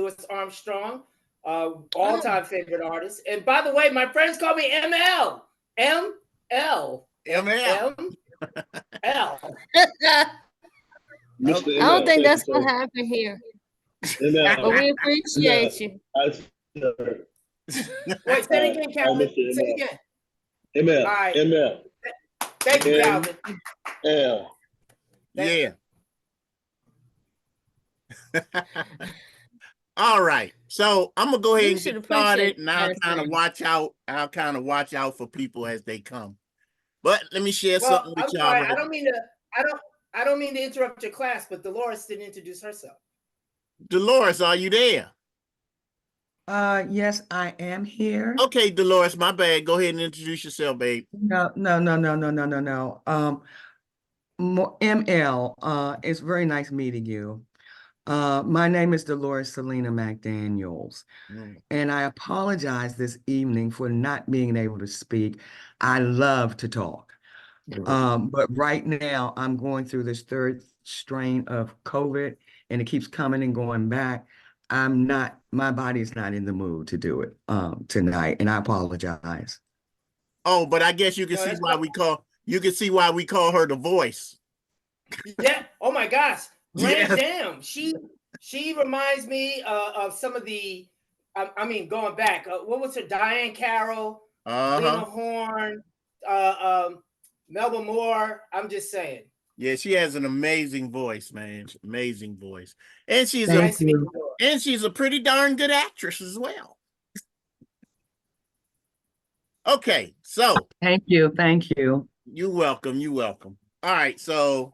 Louis Armstrong, all-time favorite artist. And by the way, my friends call me ML. ML. ML. L. Mr. I don't ML, think thank you, that's sir. gonna happen here, ML, but we appreciate ML, you. Wait, say it again, Calvin. Mr. Say it ML. again. ML, All right. ML, Thank you, Calvin. ML. Yeah. All right. So I'm gonna go ahead You and should get started, appreciate and I'll kind of everything. watch out. I'll kind of watch out for people as they come. But let me share Well, something with I'm y'all. sorry. Right. I don't mean to interrupt your class, but Dolores didn't introduce herself. Dolores, are you there? Yes, I am here. Okay, Dolores, my bad. Go ahead and introduce yourself, babe. No. ML, it's very nice meeting you. My name is Dolores Selena McDaniels, and I apologize this evening for not being able to speak. I love to talk. But right now I'm going through this third strain of COVID, and it keeps coming and going back. My body is not in the mood to do it tonight, and I apologize. Oh, but I guess you can see why we call her the voice. Yeah. Oh my gosh. Yes. Damn. She reminds me of some of the. I mean, going back. What was her? Diane Carroll, Lena Horne, Melba Moore. I'm just saying. Yeah, she has an amazing voice, man. Amazing voice, and she's a pretty darn good actress as well. Okay, so thank you. You're welcome. All right, so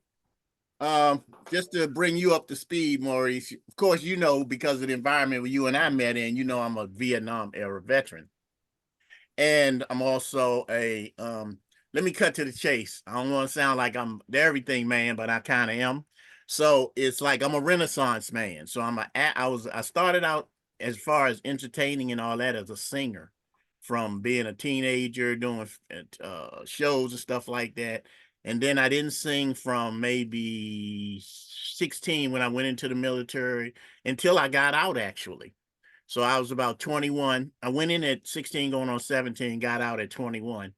just to bring you up to speed, Maurice. Of course, you know, because of the environment where you and I met in, you know, I'm a Vietnam era veteran, and I'm also a let me cut to the chase. I don't want to sound like I'm everything man, but I kind of am. So it's like I'm a Renaissance man. So I started out as far as entertaining and all that as a singer, from being a teenager doing shows and stuff like that. And then I didn't sing from maybe 16 when I went into the military until I got out, actually. So I was about 21. I went in at 16 going on 17, got out at 21.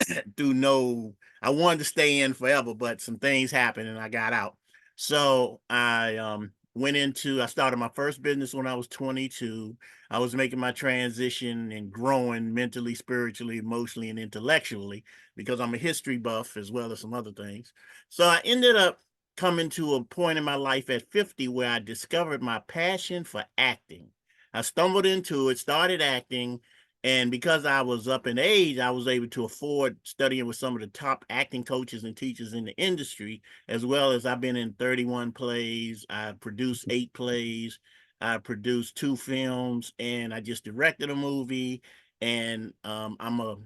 I wanted to stay in forever, but some things happened and I got out. So I started my first business when I was 22. I was making my transition and growing mentally, spiritually, emotionally, and intellectually, because I'm a history buff as well as some other things. So I ended up coming to a point in my life at 50 where I discovered my passion for acting. I stumbled into it, started acting, and because I was up in age, I was able to afford studying with some of the top acting coaches and teachers in the industry, as well as I've been in 31 plays. I produced 8 plays. I produced 2 films, and I just directed a movie, and I'm a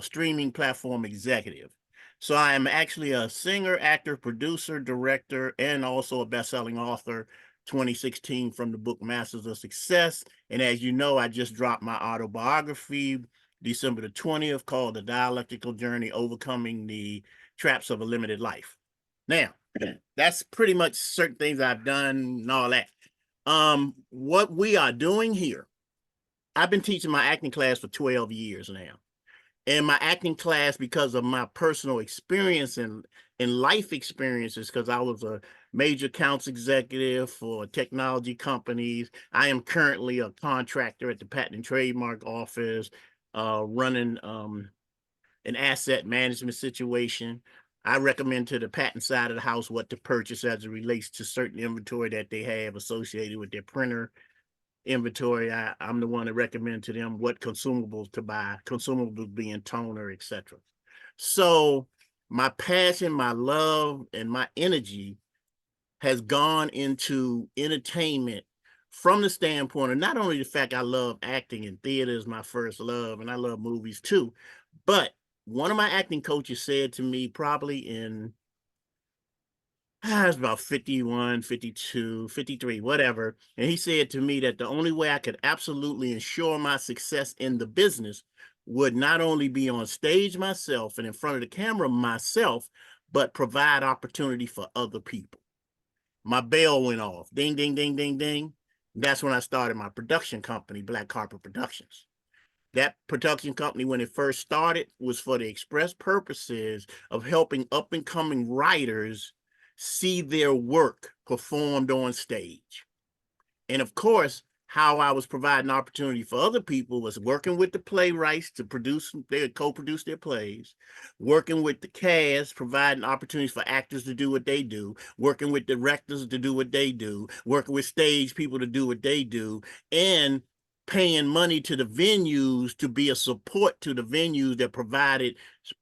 streaming platform executive. So I am actually a singer, actor, producer, director, and also a best-selling author. 2016 from the book Masters of Success. And as you know, I just dropped my autobiography December the 20th called The Dialectical Journey, Overcoming the Traps of a Limited Life. Now, that's pretty much certain things I've done and all that. What we are doing here, I've been teaching my acting class for 12 years now. And my acting class, because of my personal experience and life experiences, because I was a major accounts executive for technology companies. I am currently a contractor at the Patent and Trademark Office, running an asset management situation. I recommend to the patent side of the house what to purchase as it relates to certain inventory that they have associated with their printer inventory. I'm the one to recommend to them what consumables to buy, consumables being toner, etc. So my passion, my love, and my energy has gone into entertainment from the standpoint of not only the fact I love acting, and theater is my first love, and I love movies too, but one of my acting coaches said to me probably in I was about 51, 52, 53, whatever. And he said to me that the only way I could absolutely ensure my success in the business would not only be on stage myself and in front of the camera myself, but provide opportunity for other people. My bell went off. Ding, ding, ding, ding, ding. That's when I started my production company, Black Carpet Productions. That production company, when it first started, was for the express purposes of helping up-and-coming writers see their work performed on stage. And of course, how I was providing opportunity for other people was working with the playwrights to co-produce their plays, working with the cast, providing opportunities for actors to do what they do, working with directors to do what they do, working with stage people to do what they do, and paying money to the venues to be a support to the venues that provided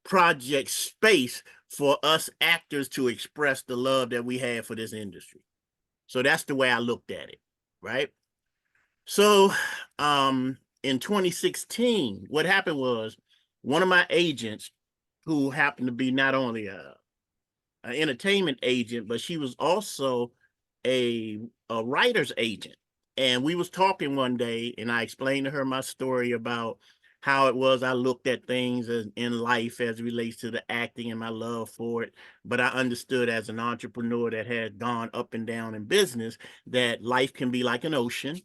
project space for us actors to express the love that we have for this industry. So that's the way I looked at it, right? So in 2016, what happened was one of my agents, who happened to be not only an entertainment agent, but she was also a writer's agent. And we was talking one day, and I explained to her my story about how it was I looked at things in life as it relates to the acting and my love for it. But I understood as an entrepreneur that had gone up and down in business that life can be like an ocean.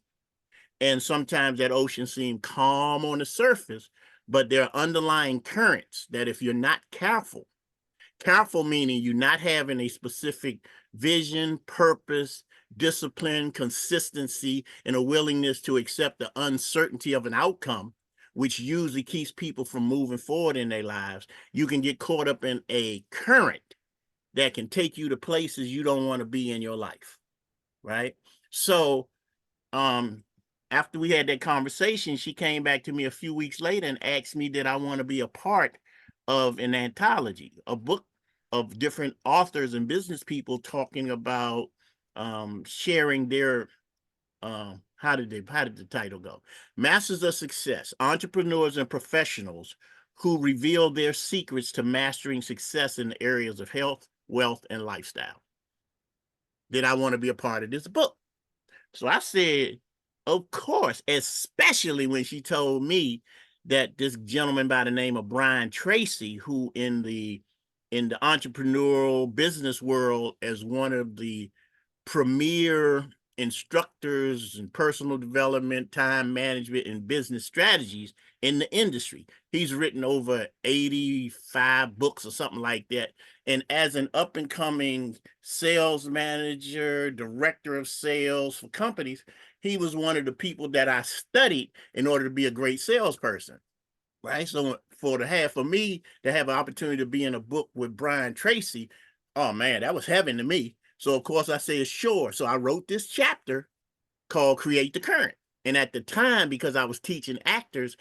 And sometimes that ocean seems calm on the surface, but there are underlying currents that if you're not careful, careful meaning you're not having a specific vision, purpose, discipline, consistency, and a willingness to accept the uncertainty of an outcome, which usually keeps people from moving forward in their lives, you can get caught up in a current that can take you to places you don't want to be in your life, right? So after we had that conversation, she came back to me a few weeks later and asked me did I want to be a part of an anthology, a book of different authors and business people talking about sharing their how did the title go? Masters of Success, Entrepreneurs and Professionals who reveal their secrets to mastering success in the areas of health, wealth, and lifestyle. Did I want to be a part of this book? So I said, of course, especially when she told me that this gentleman by the name of Brian Tracy, who in the entrepreneurial business world as one of the premier instructors in personal development, time management, and business strategies in the industry. He's written over 85 books or something like that. And as an up and coming sales manager, director of sales for companies, he was one of the people that I studied in order to be a great salesperson. Right. So for me to have an opportunity to be in a book with Brian Tracy, oh man, that was heaven to me. So of course I said, sure. So I wrote this chapter called Create the Current. And at the time, because I was teaching actors,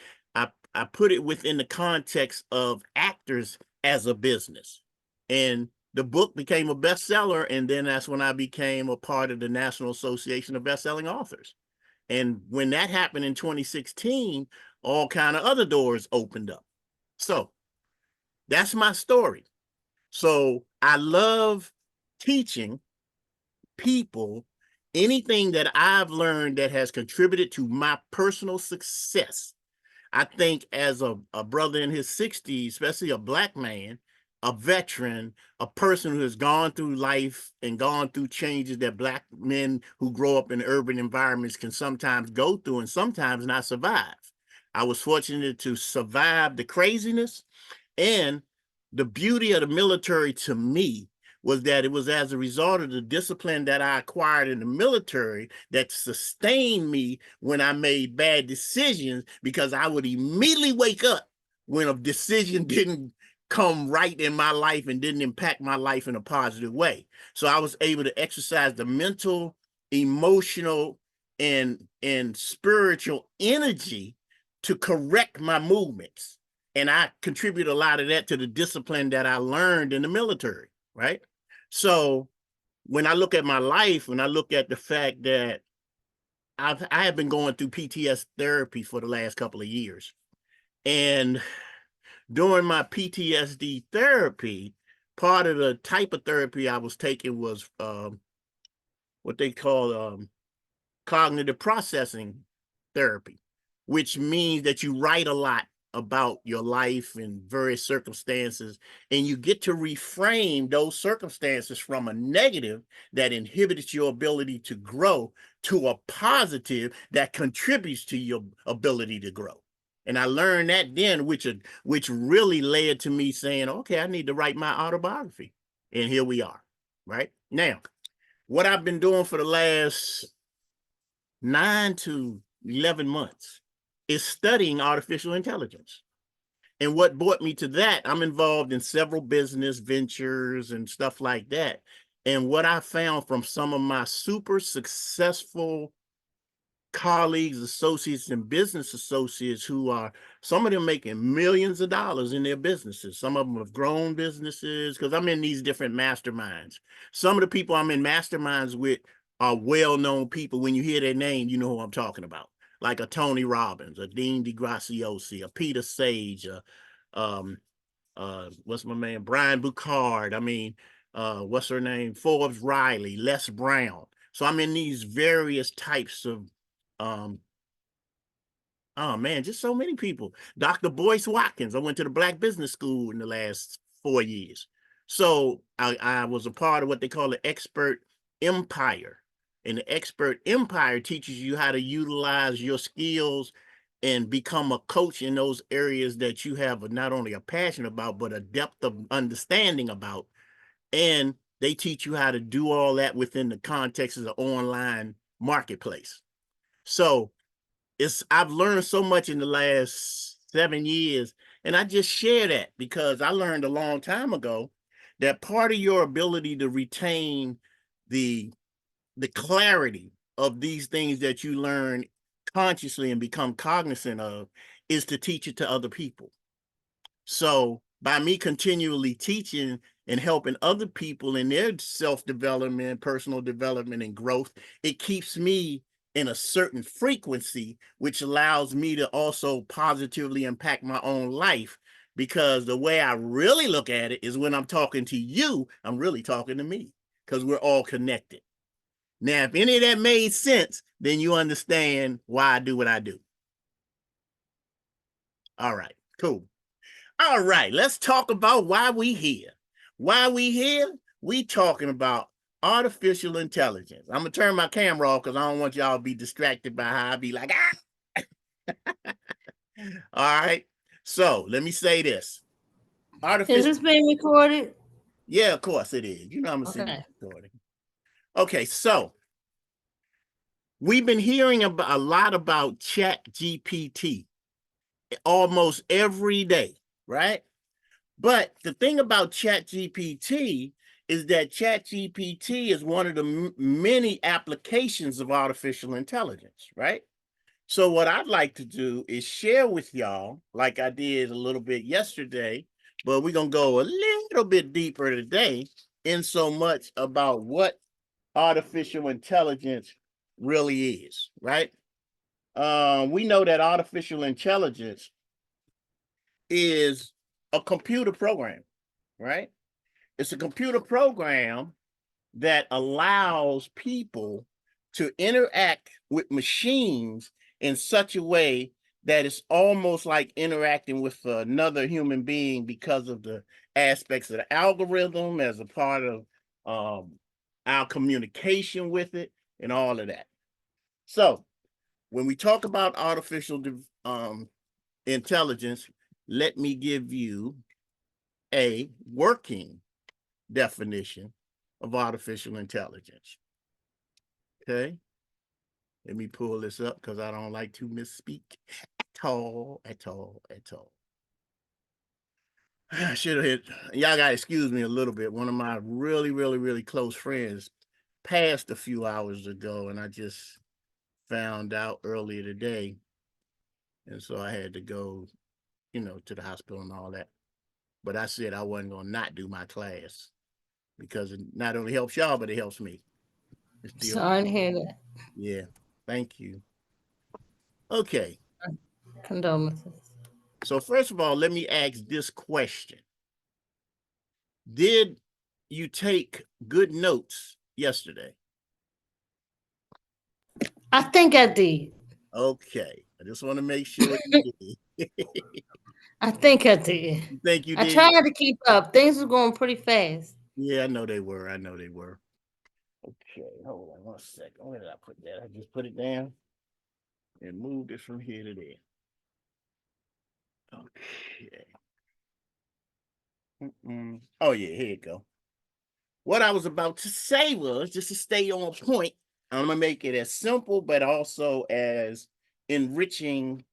I put it within the context of actors as a business. And the book became a bestseller. And then that's when I became a part of the National Association of Bestselling Authors. And when that happened in 2016, all kind of other doors opened up. So that's my story. So I love teaching people anything that I've learned that has contributed to my personal success. I think as a brother in his 60s, especially a Black man, a veteran, a person who has gone through life and gone through changes that Black men who grow up in urban environments can sometimes go through and sometimes not survive. I was fortunate to survive the craziness, and the beauty of the military to me was that it was as a result of the discipline that I acquired in the military that sustained me when I made bad decisions, because I would immediately wake up when a decision didn't come right in my life and didn't impact my life in a positive way. So I was able to exercise the mental, emotional, and spiritual energy to correct my movements. And I contribute a lot of that to the discipline that I learned in the military, right? So when I look at my life, when I look at the fact that I have been going through PTSD therapy for the last couple of years. And during my PTSD therapy, part of the type of therapy I was taking was what they call cognitive processing therapy, which means that you write a lot about your life and various circumstances, and you get to reframe those circumstances from a negative that inhibits your ability to grow to a positive that contributes to your ability to grow. And I learned that then, which really led to me saying, okay, I need to write my autobiography. And here we are, right? Now, what I've been doing for the last 9 to 11 months is studying artificial intelligence. And what brought me to that, I'm involved in several business ventures and stuff like that. And what I found from some of my super successful colleagues, associates, and business associates who are, some of them making millions of dollars in their businesses. Some of them have grown businesses, because I'm in these different masterminds. Some of the people I'm in masterminds with are well-known people. When you hear their name, you know who I'm talking about. Like a Tony Robbins, a Dean DeGraziosi, a Peter Sage, what's my man, Brian Bucard. I mean, what's her name? Forbes Riley, Les Brown. So I'm in these various types of, oh man, just so many people. Dr. Boyce Watkins. I went to the Black Business School in the last 4 years. So I was a part of what they call the Expert Empire. And the Expert Empire teaches you how to utilize your skills and become a coach in those areas that you have not only a passion about, but a depth of understanding about. And they teach you how to do all that within the context of the online marketplace. So I've learned so much in the last 7 years, and I just share that because I learned a long time ago that part of your ability to retain the clarity of these things that you learn consciously and become cognizant of is to teach it to other people. So by me continually teaching and helping other people in their self-development, personal development, and growth, it keeps me in a certain frequency, which allows me to also positively impact my own life. Because the way I really look at it is when I'm talking to you, I'm really talking to me, because we're all connected. Now, if any of that made sense, then you understand why I do what I do. All right, cool. All right, let's talk about why we here. Why we here? We talking about artificial intelligence. I'm gonna turn my camera off because I don't want y'all to be distracted by how I be like, ah. All right. So let me say this. Is this being recorded? Yeah, of course it is. You know I'm gonna send it recording. Okay, so we've been hearing a lot about ChatGPT almost every day, right? But the thing about ChatGPT is that ChatGPT is one of the many applications of artificial intelligence, right? So what I'd like to do is share with y'all, like I did a little bit yesterday, but we're going to go a little bit deeper today in so much about what artificial intelligence really is, right? We know that artificial intelligence is a computer program, right? It's a computer program that allows people to interact with machines in such a way that it's almost like interacting with another human being because of the aspects of the algorithm as a part of our communication with it and all of that. So when we talk about artificial intelligence, let me give you a working definition of artificial intelligence. Okay. Let me pull this up because I don't like to misspeak at all. I should have hit, y'all got to excuse me a little bit. One of my really close friends passed a few hours ago, and I just found out earlier today. And so I had to go, to the hospital and all that. But I said I wasn't going to not do my class because it not only helps y'all, but it helps me. Sorry to hear that. Yeah, thank you. Okay. Condolences. So first of all, let me ask this question. Did you take good notes yesterday? I think I did. Okay. I just want to make sure you did. I think I did. You think you I did? tried to keep up. Things were going pretty fast. Yeah, I know they were. Okay, hold on 1 second. Where did I put that? I just put it down and moved it from here to there. Okay. Oh yeah, here you go. What I was about to say was, just to stay on point, I'm gonna make it as simple but also as enriching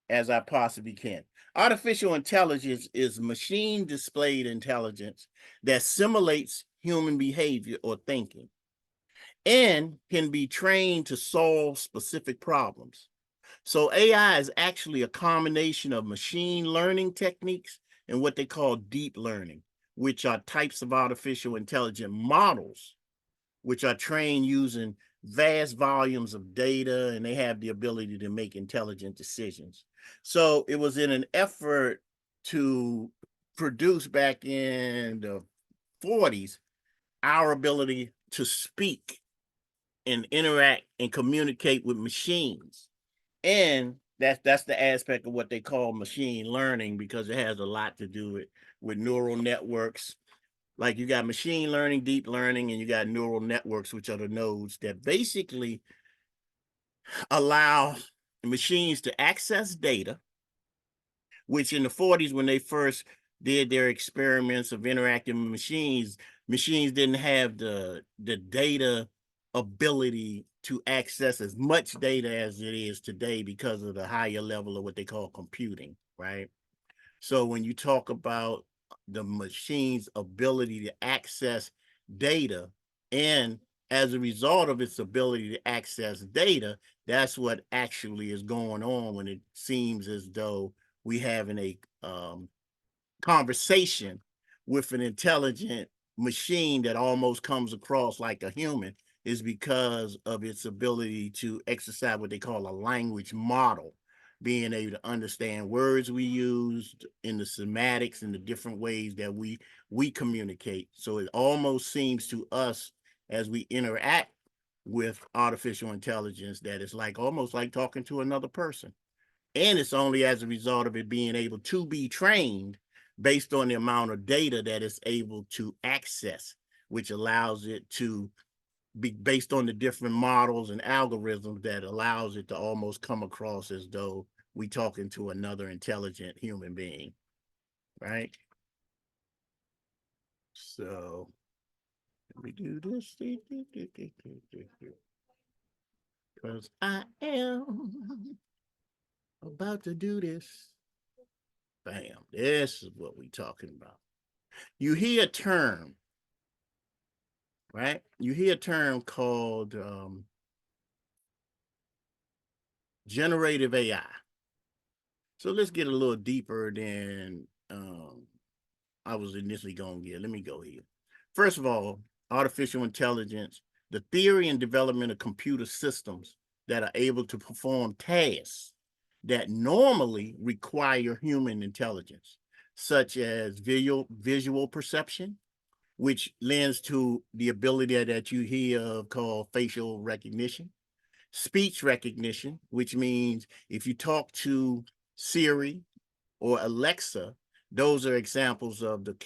as I possibly can. Artificial intelligence is machine displayed intelligence that simulates human behavior or thinking and can be trained to solve specific problems. So AI is actually a combination of machine learning techniques and what they call deep learning, which are types of artificial intelligent models, which are trained using vast volumes of data, and they have the ability to make intelligent decisions. So it was in an effort to produce back in the 40s our ability to speak and interact and communicate with machines. And that's the aspect of what they call machine learning, because it has a lot to do with neural networks. Like you got machine learning, deep learning, and you got neural networks, which are the nodes that basically allow machines to access data, which in the 40s, when they first did their experiments of interacting with machines, machines didn't have the data ability to access as much data as it is today because of the higher level of what they call computing, right? So when you talk about the machine's ability to access data, and as a result of its ability to access data, that's what actually is going on when it seems as though we having a conversation with an intelligent machine that almost comes across like a human, is because of its ability to exercise what they call a language model, being able to understand words we use in the semantics and the different ways that we communicate. So it almost seems to us, as we interact with artificial intelligence, that it's like almost like talking to another person. And it's only as a result of it being able to be trained based on the amount of data that it's able to access, which allows it to be based on the different models and algorithms that allows it to almost come across as though we talking to another intelligent human being, right? So let me do this, because I am about to do this. Bam, this is what we talking about. You hear a term, right? You hear a term called generative AI. So let's get a little deeper than I was initially going to get. Let me go here. First of all, artificial intelligence, the theory and development of computer systems that are able to perform tasks that normally require human intelligence, such as visual perception, which lends to the ability that you hear of called facial recognition, speech recognition, which means if you talk to Siri or Alexa, those are examples of the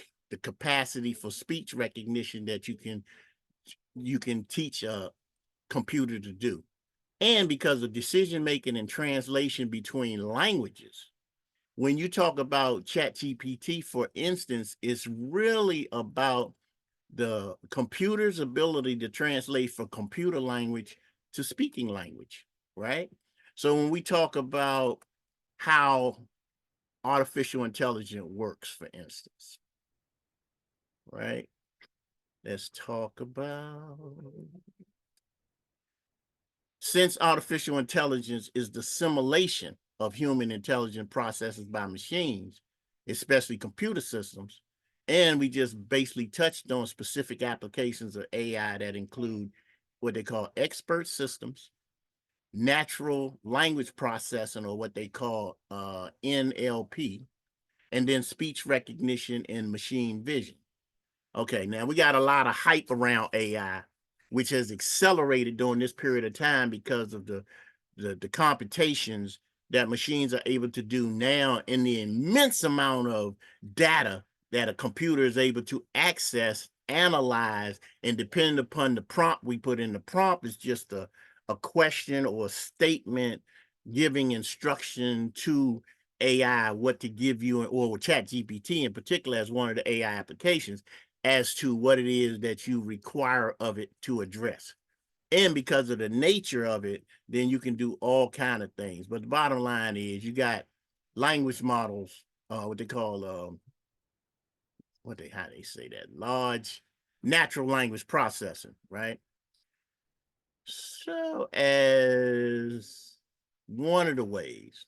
capacity for speech recognition that you can teach a computer to do. And because of decision making and translation between languages, when you talk about ChatGPT, for instance, it's really about the computer's ability to translate from computer language to speaking language, right? So when we talk about how artificial intelligence works, for instance, right? Let's talk about, since artificial intelligence is the simulation of human intelligent processes by machines, especially computer systems, and we just basically touched on specific applications of AI that include what they call expert systems, natural language processing, or what they call NLP, and then speech recognition and machine vision. Okay, now we got a lot of hype around AI, which has accelerated during this period of time because of the computations that machines are able to do now, and the immense amount of data that a computer is able to access analyze, and depending upon the prompt we put in, the prompt is just a question or a statement giving instruction to AI what to give you, or ChatGPT in particular as one of the AI applications, as to what it is that you require of it to address. And because of the nature of it, then you can do all kind of things. But the bottom line is you got language models, what they call how they say that, large natural language processing, right? So as one of the ways,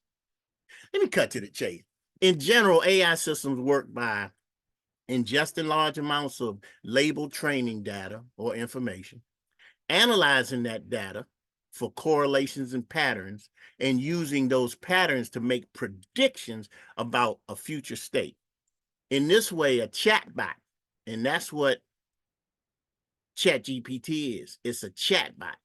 let me cut to the chase. In general, AI systems work by ingesting large amounts of labeled training data or information, analyzing that data for correlations and patterns, and using those patterns to make predictions about a future state. In this way, a chatbot, and that's what ChatGPT is. It's a chatbot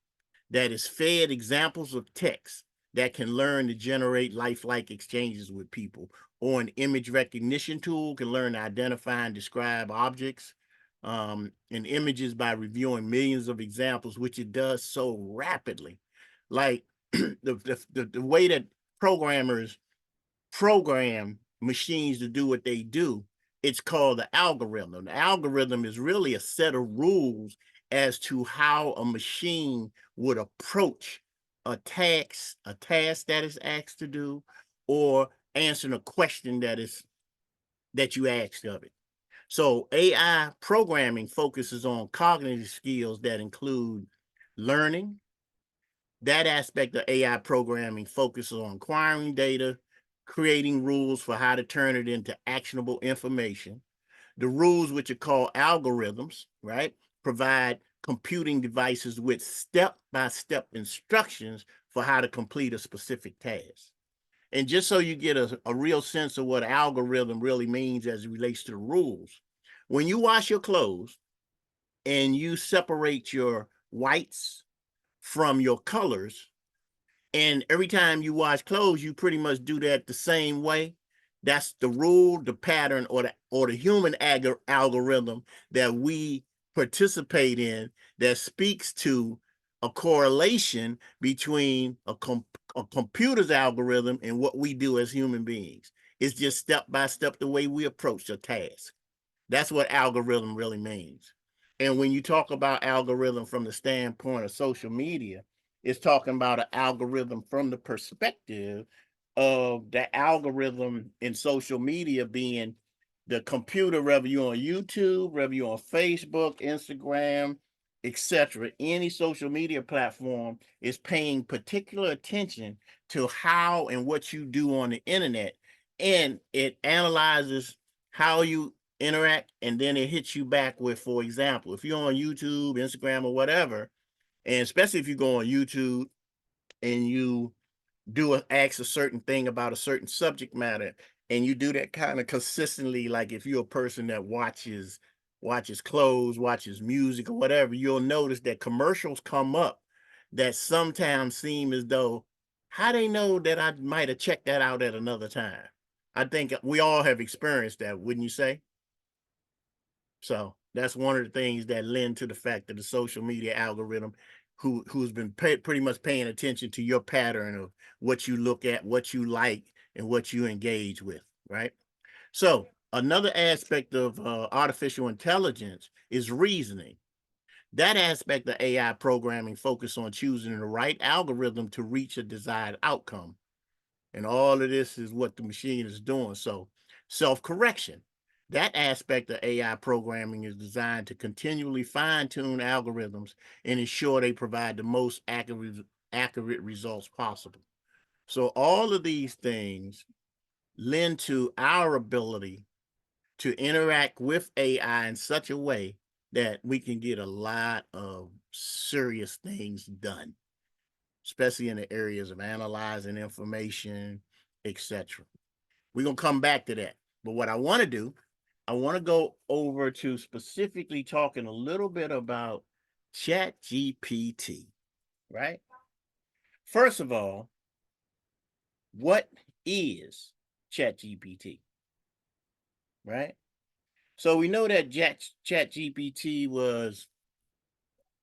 that is fed examples of text that can learn to generate lifelike exchanges with people, or an image recognition tool can learn to identify and describe objects and images by reviewing millions of examples, which it does so rapidly. Like the way that programmers program machines to do what they do, it's called the algorithm. The algorithm is really a set of rules as to how a machine would approach a task that is asked to do, or answering a question that you asked of it. So AI programming focuses on cognitive skills that include learning. That aspect of AI programming focuses on acquiring data, creating rules for how to turn it into actionable information. The rules, which are called algorithms, right, provide computing devices with step-by-step instructions for how to complete a specific task. And just so you get a real sense of what algorithm really means as it relates to the rules, when you wash your clothes and you separate your whites from your colors, and every time you wash clothes, you pretty much do that the same way. That's the rule, the pattern, or the human algorithm that we participate in, that speaks to a correlation between a computer's algorithm and what we do as human beings. It's just step by step the way we approach a task. That's what algorithm really means. And when you talk about algorithm from the standpoint of social media, it's talking about an algorithm from the perspective of the algorithm in social media being the computer, whether you're on YouTube, whether you're on Facebook, Instagram, etc. Any social media platform is paying particular attention to how and what you do on the internet, and it analyzes how you interact, and then it hits you back with, for example, if you're on YouTube, Instagram, or whatever, and especially if you go on YouTube and you ask a certain thing about a certain subject matter, and you do that kind of consistently, like if you're a person that watches clothes, watches music, or whatever, you'll notice that commercials come up that sometimes seem as though, how they know that I might have checked that out at another time. I think we all have experienced that, wouldn't you say? So that's one of the things that lend to the fact that the social media algorithm, who's been pretty much paying attention to your pattern of what you look at, what you like, and what you engage with, right? So another aspect of artificial intelligence is reasoning. That aspect of AI programming focuses on choosing the right algorithm to reach a desired outcome. And all of this is what the machine is doing. So self-correction. That aspect of AI programming is designed to continually fine-tune algorithms and ensure they provide the most accurate results possible. So all of these things lend to our ability to interact with AI in such a way that we can get a lot of serious things done, especially in the areas of analyzing information, etc. We're going to come back to that. But what I want to do, I want to go over to specifically talking a little bit about ChatGPT, right? First of all, what is ChatGPT, right? So we know that ChatGPT was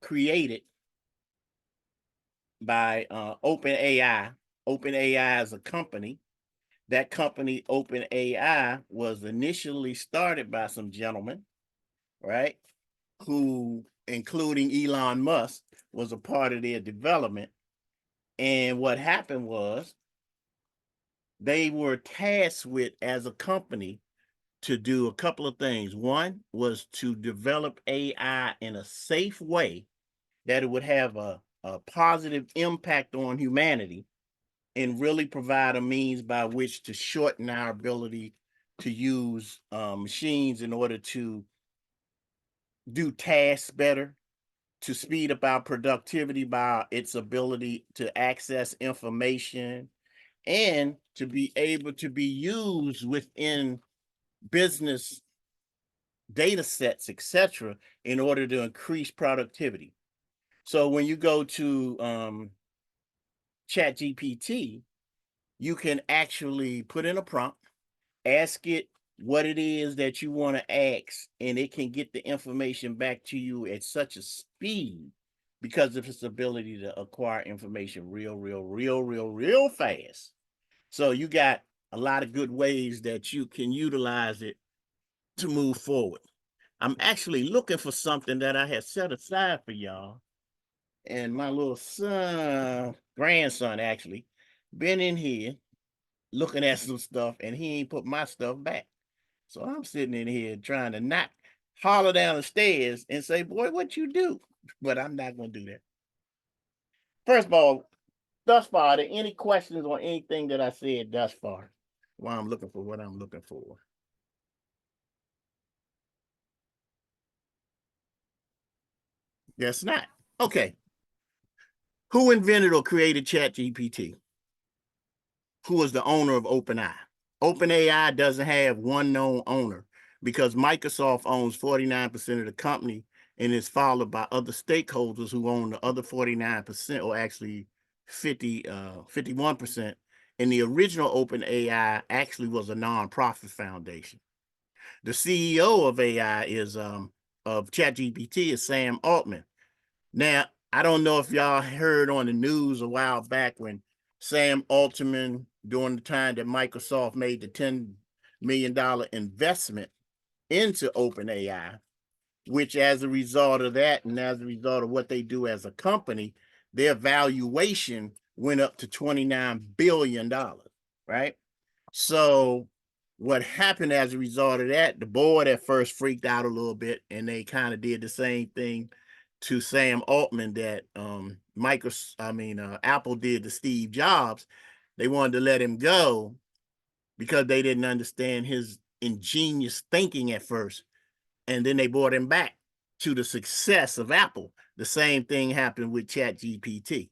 created by OpenAI. OpenAI is a company. That company, OpenAI, was initially started by some gentlemen, right? Who, including Elon Musk, was a part of their development. And what happened was they were tasked with, as a company, to do a couple of things. One was to develop AI in a safe way that it would have a positive impact on humanity and really provide a means by which to shorten our ability to use machines in order to do tasks better, to speed up our productivity by its ability to access information, and to be able to be used within business data sets, etc., in order to increase productivity. So when you go to ChatGPT, you can actually put in a prompt, ask it what it is that you want to ask, and it can get the information back to you at such a speed because of its ability to acquire information real fast. So you got a lot of good ways that you can utilize it to move forward. I'm actually looking for something that I had set aside for y'all. And my little grandson actually, been in here looking at some stuff, and he ain't put my stuff back. So I'm sitting in here trying to not holler down the stairs and say, boy, what you do? But I'm not going to do that. First of all, thus far, are there any questions on anything that I said thus far while I'm looking for what I'm looking for? Guess not. Okay. Who invented or created ChatGPT? Who was the owner of OpenAI? OpenAI doesn't have one known owner because Microsoft owns 49% of the company and is followed by other stakeholders who own the other 49%, or actually 51%. And the original OpenAI actually was a nonprofit foundation. The CEO of AI is of ChatGPT is Sam Altman. Now, I don't know if y'all heard on the news a while back when Sam Altman, during the time that Microsoft made the $10 million investment into OpenAI, which as a result of that and as a result of what they do as a company, their valuation went up to $29 billion, right? So what happened as a result of that, the board at first freaked out a little bit, and they kind of did the same thing to Sam Altman that Apple did to Steve Jobs. They wanted to let him go because they didn't understand his ingenious thinking at first. And then they brought him back to the success of Apple. The same thing happened with ChatGPT.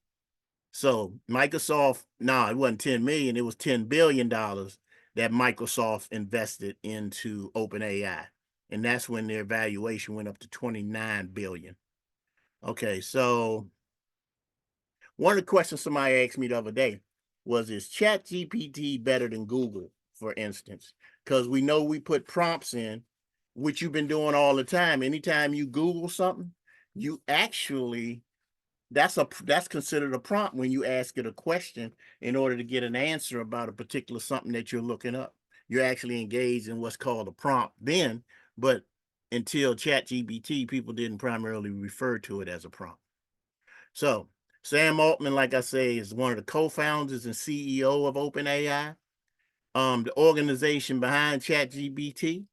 So Microsoft, it wasn't 10 million, it was $10 billion that Microsoft invested into OpenAI. And that's when their valuation went up to 29 billion. Okay, so one of the questions somebody asked me the other day was, is ChatGPT better than Google, for instance? Because we know we put prompts in, which you've been doing all the time. Anytime you Google something, you actually, that's considered a prompt when you ask it a question in order to get an answer about a particular something that you're looking up. You're actually engaged in what's called a prompt then, but until ChatGPT, people didn't primarily refer to it as a prompt. So Sam Altman, like I say, is one of the co-founders and CEO of OpenAI, the organization behind ChatGPT.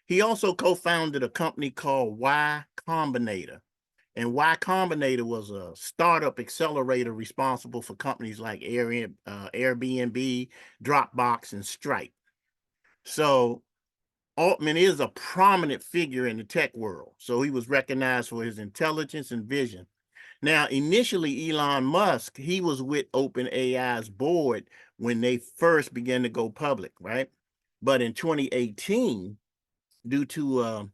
He also co-founded a company called Y Combinator. And Y Combinator was a startup accelerator responsible for companies like Airbnb, Dropbox, and Stripe. So Altman is a prominent figure in the tech world. So he was recognized for his intelligence and vision. Now, initially, Elon Musk, he was with OpenAI's board when they first began to go public, right? But in 2018, due to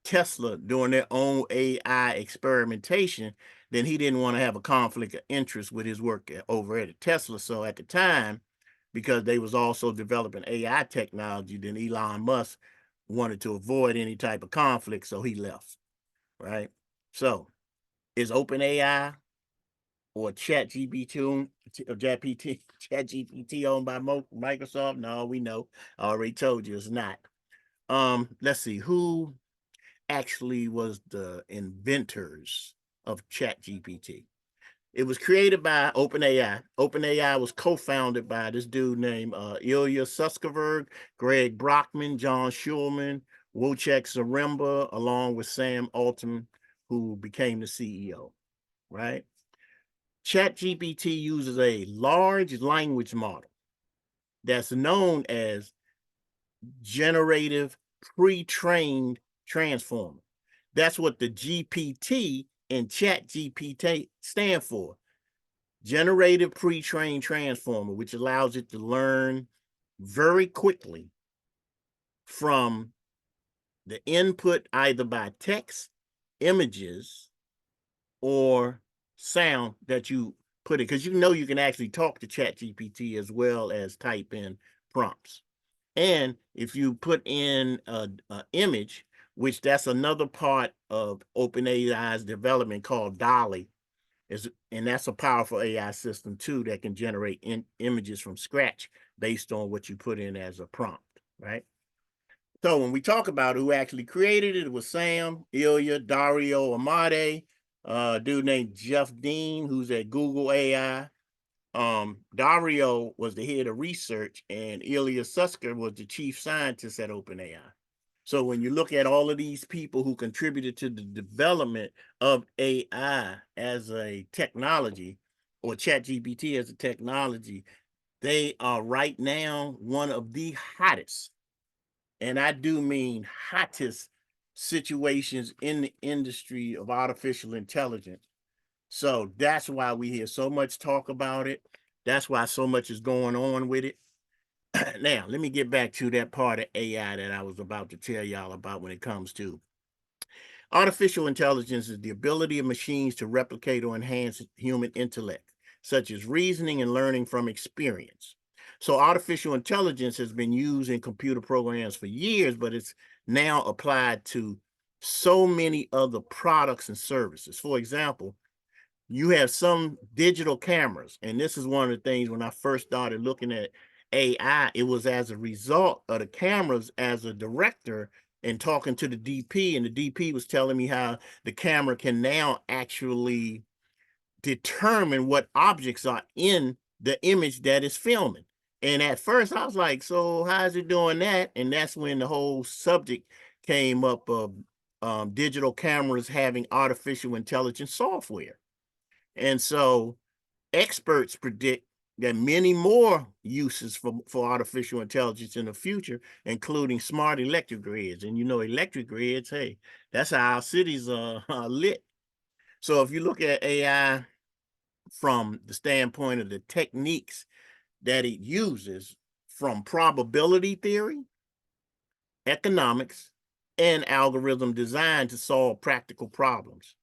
Tesla doing their own AI experimentation, then he didn't want to have a conflict of interest with his work over at Tesla. So at the time, because they was also developing AI technology, then Elon Musk wanted to avoid any type of conflict, so he left, right? So is OpenAI or ChatGPT owned by Microsoft? No, we know. I already told you it's not. Let's see who actually was the inventors of ChatGPT. It was created by OpenAI. OpenAI was co-founded by this dude named Ilya Sutskever, Greg Brockman, John Schulman, Wojciech Zaremba, along with Sam Altman, who became the CEO, right? ChatGPT uses a large language model that's known as generative pre-trained transformer. That's what the GPT and ChatGPT stand for. Generative pre-trained transformer, which allows it to learn very quickly from the input either by text, images, or sound that you put it, because you know you can actually talk to ChatGPT as well as type in prompts. And if you put in an image, which that's another part of OpenAI's development called DALL-E, and that's a powerful AI system too that can generate images from scratch based on what you put in as a prompt, right? So when we talk about who actually created it, it was Sam, Ilya, Dario Amade, a dude named Jeff Dean, who's at Google AI. Dario was the head of research, and Ilya Sutskever was the chief scientist at OpenAI. So when you look at all of these people who contributed to the development of AI as a technology, or ChatGPT as a technology, they are right now one of the hottest, and I do mean hottest, situations in the industry of artificial intelligence. So that's why we hear so much talk about it. That's why so much is going on with it. Now, let me get back to that part of AI that I was about to tell y'all about when it comes to artificial intelligence is the ability of machines to replicate or enhance human intellect, such as reasoning and learning from experience. So artificial intelligence has been used in computer programs for years, but it's now applied to so many other products and services. For example, you have some digital cameras, and this is one of the things when I first started looking at AI, it was as a result of the cameras as a director and talking to the DP, and the DP was telling me how the camera can now actually determine what objects are in the image that is filming. And at first I was like, so how's it doing that? And that's when the whole subject came up of digital cameras having artificial intelligence software. And so experts predict that many more uses for artificial intelligence in the future, including smart electric grids. And you know, electric grids, hey, that's how our cities are lit. So if you look at AI from the standpoint of the techniques that it uses, from probability theory, economics, and algorithm design to solve practical problems.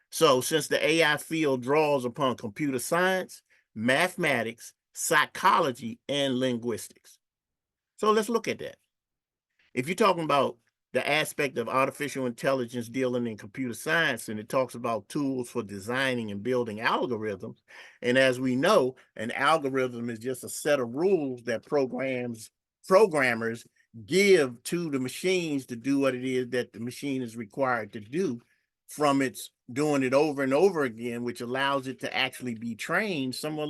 So since the AI field draws upon computer science, mathematics, psychology, and linguistics. So let's look at that. If you're talking about the aspect of artificial intelligence dealing in computer science, and it talks about tools for designing and building algorithms. And as we know, an algorithm is just a set of rules that programmers give to the machines to do what it is that the machine is required to do, from its doing it over and over again, which allows it to actually be trained, somewhat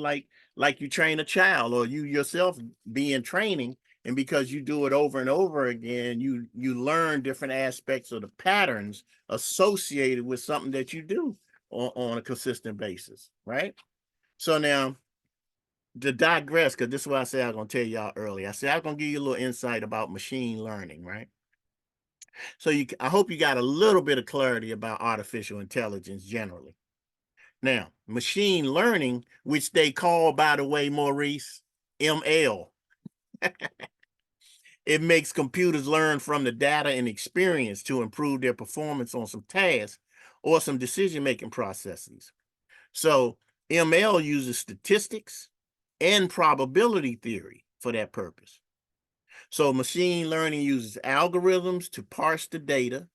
like you train a child, or you yourself be in training. And because you do it over and over again, you learn different aspects of the patterns associated with something that you do on a consistent basis, right? So now, to digress, because this is what I said I was going to tell y'all earlier. I said I was going to give you a little insight about machine learning, right? So I hope you got a little bit of clarity about artificial intelligence generally. Now, machine learning, which they call, by the way, Maurice, ML. It makes computers learn from the data and experience to improve their performance on some tasks or some decision-making processes. So ML uses statistics and probability theory for that purpose. So machine learning uses algorithms to parse the data,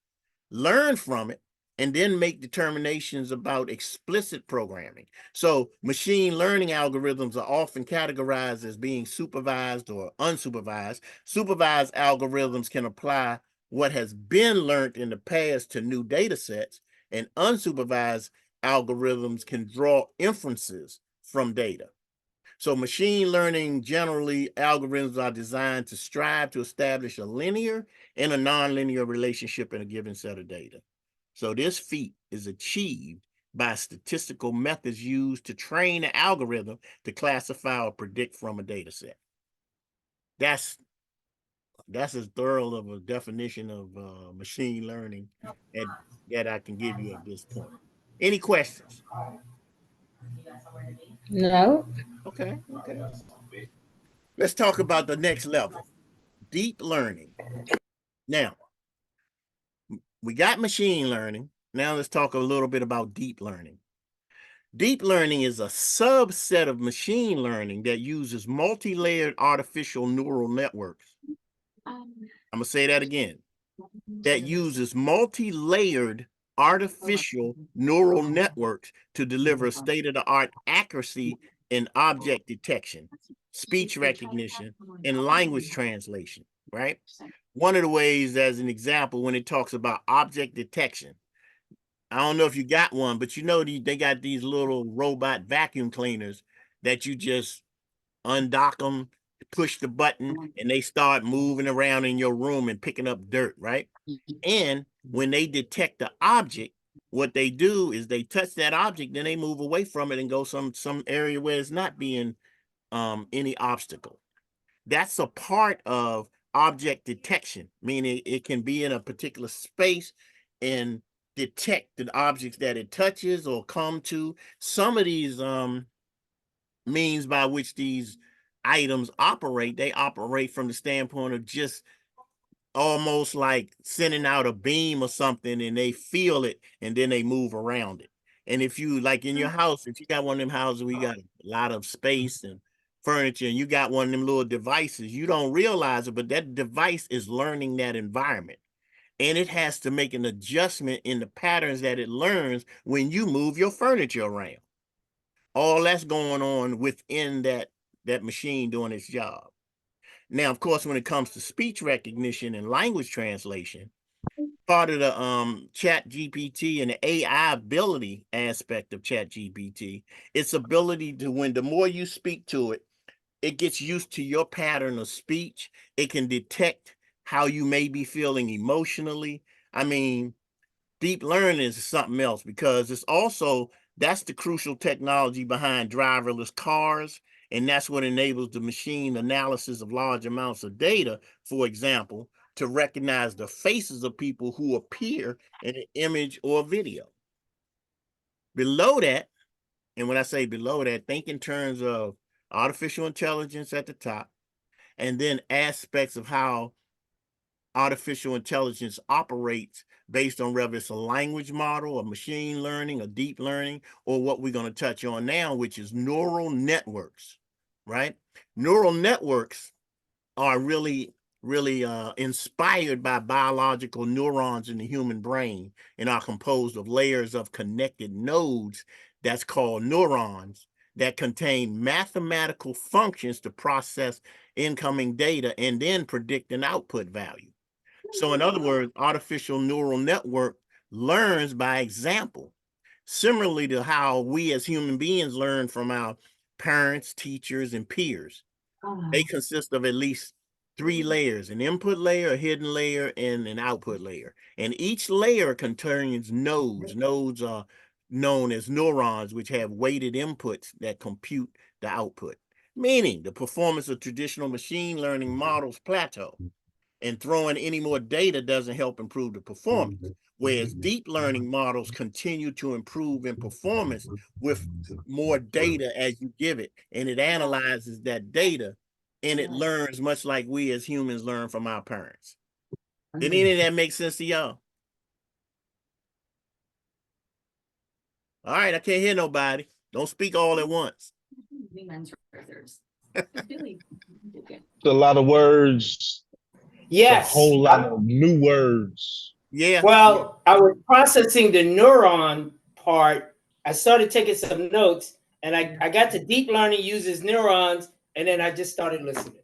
learn from it, and then make determinations about explicit programming. So machine learning algorithms are often categorized as being supervised or unsupervised. Supervised algorithms can apply what has been learned in the past to new data sets, and unsupervised algorithms can draw inferences from data. So machine learning, generally, algorithms are designed to strive to establish a linear and a nonlinear relationship in a given set of data. So this feat is achieved by statistical methods used to train an algorithm to classify or predict from a data set. That's as thorough of a definition of machine learning that I can give you at this point. Any questions? No. Okay. Let's talk about the next level, deep learning. Now, we got machine learning. Now let's talk a little bit about deep learning. Deep learning is a subset of machine learning that uses multi-layered artificial neural networks. I'm going to say that again. That uses multi-layered artificial neural networks to deliver state-of-the-art accuracy in object detection, speech recognition, and language translation, right? One of the ways, as an example, when it talks about object detection, I don't know if you got one, but you know they got these little robot vacuum cleaners that you just undock them, push the button, and they start moving around in your room and picking up dirt, right? And when they detect the object, what they do is they touch that object, then they move away from it and go some area where it's not being any obstacle. That's a part of object detection, meaning it can be in a particular space and detect the objects that it touches or come to. Some of these means by which these items operate, they operate from the standpoint of just almost like sending out a beam or something, and they feel it and then they move around it. And if you, like in your house, if you got one of them houses where you got a lot of space and furniture and you got one of them little devices, you don't realize it, but that device is learning that environment. And it has to make an adjustment in the patterns that it learns when you move your furniture around. All that's going on within that machine doing its job. Now, of course, when it comes to speech recognition and language translation, part of the ChatGPT and the AI ability aspect of ChatGPT, its ability to, when the more you speak to it, it gets used to your pattern of speech. It can detect how you may be feeling emotionally. I mean, deep learning is something else because it's also, that's the crucial technology behind driverless cars. And that's what enables the machine analysis of large amounts of data, for example, to recognize the faces of people who appear in an image or video. Below that, and when I say below that, think in terms of artificial intelligence at the top, and then aspects of how artificial intelligence operates based on whether it's a language model, a machine learning, a deep learning, or what we're going to touch on now, which is neural networks, right? Neural networks are really inspired by biological neurons in the human brain and are composed of layers of connected nodes that's called neurons that contain mathematical functions to process incoming data and then predict an output value. So in other words, artificial neural network learns by example, similarly to how we as human beings learn from our parents, teachers, and peers. They consist of at least 3 layers: an input layer, a hidden layer, and an output layer. And each layer contains nodes. Nodes are known as neurons, which have weighted inputs that compute the output, meaning the performance of traditional machine learning models plateau, and throwing any more data doesn't help improve the performance. Whereas deep learning models continue to improve in performance with more data as you give it, and it analyzes that data and it learns much like we as humans learn from our parents. Did any of that make sense to y'all? All right, I can't hear nobody. Don't speak all at once. It's a lot of words Yes. A whole lot of new words. Yeah. Well, I was processing the neuron part. I started taking some notes, and I got to deep learning uses neurons, and then I just started listening.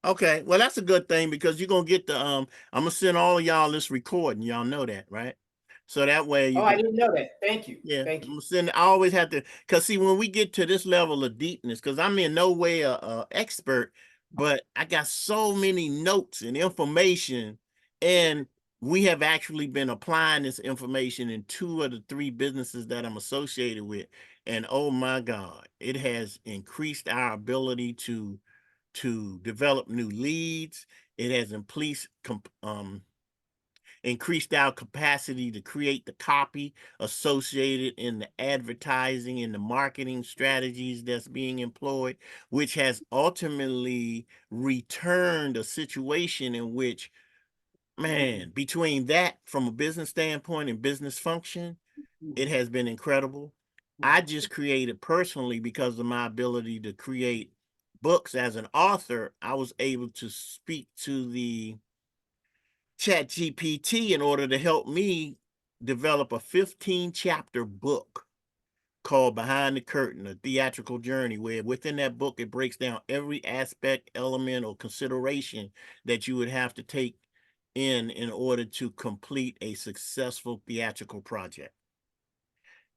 Okay, well that's a good thing because you're gonna get the I'm gonna send all of y'all this recording. Y'all know that, right? So that way you I didn't know that. Thank you. yeah, Thank I'm you. gonna send. I always have to, cause see when we get to this level of deepness, cause I'm in no way a expert, but I got so many notes and information, and we have actually been applying this information in 2 of the 3 businesses that I'm associated with, and oh my God, it has increased our ability to develop new leads. It has increased our capacity to create the copy associated in the advertising and the marketing strategies that's being employed, which has ultimately returned a situation in which, man, between that from a business standpoint and business function, it has been incredible. I just created personally because of my ability to create books as an author. I was able to speak to the ChatGPT in order to help me develop a 15-chapter book called Behind the Curtain, a theatrical journey, where within that book, it breaks down every aspect, element, or consideration that you would have to take in order to complete a successful theatrical project.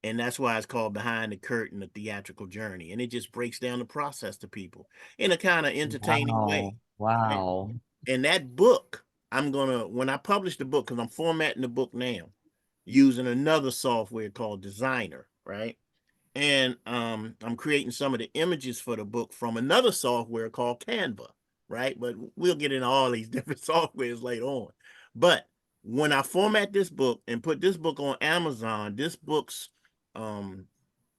And that's why it's called Behind the Curtain, a theatrical journey. And it just breaks down the process to people in a kind of entertaining way. Right? Wow. And that book, when I publish the book, because I'm formatting the book now using another software called Designer, right? And I'm creating some of the images for the book from another software called Canva, right? But we'll get into all these different softwares later on. But when I format this book and put this book on Amazon, this book's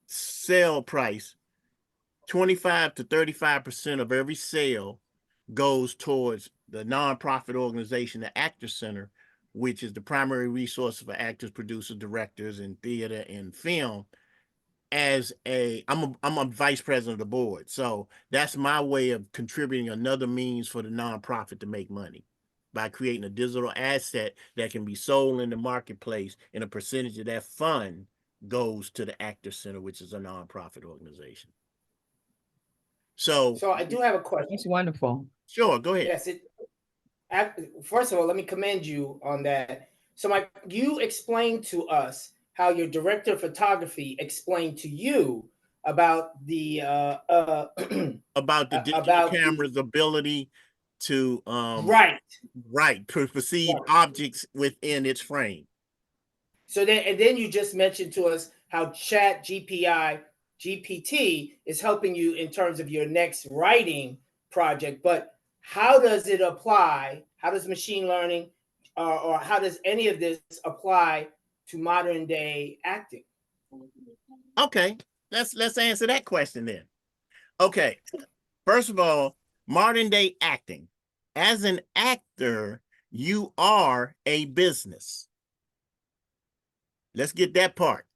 sale price, 25 to 35% of every sale goes towards the nonprofit organization, the Actor Center, which is the primary resource for actors, producers, directors in theater and film. I'm a vice president of the board, so that's my way of contributing another means for the nonprofit to make money by creating a digital asset that can be sold in the marketplace, and a percentage of that fund goes to the Actor Center, which is a nonprofit organization. So I do have a question. That's wonderful. Sure, go ahead. Yes, first of all, let me commend you on that. So, you explained to us how your director of photography explained to you about the about the digital camera's ability to perceive objects within its frame. So then you just mentioned to us how GPT is helping you in terms of your next writing project, but how does it apply? How does machine learning or how does any of this apply to modern day acting? Okay, let's answer that question then. Okay, first of all, modern day acting. As an actor, you are a business. Let's get that part.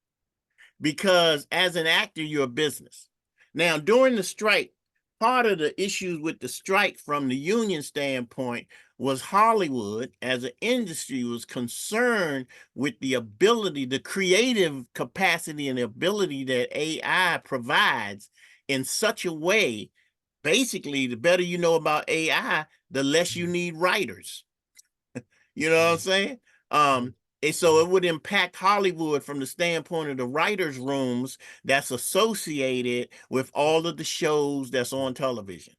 Because as an actor, you're a business. Now, during the strike, part of the issues with the strike from the union standpoint was Hollywood as an industry was concerned with the ability, the creative capacity and the ability that AI provides in such a way. Basically, the better you know about AI, the less you need writers. You know what I'm saying? And so it would impact Hollywood from the standpoint of the writers' rooms that's associated with all of the shows that's on television,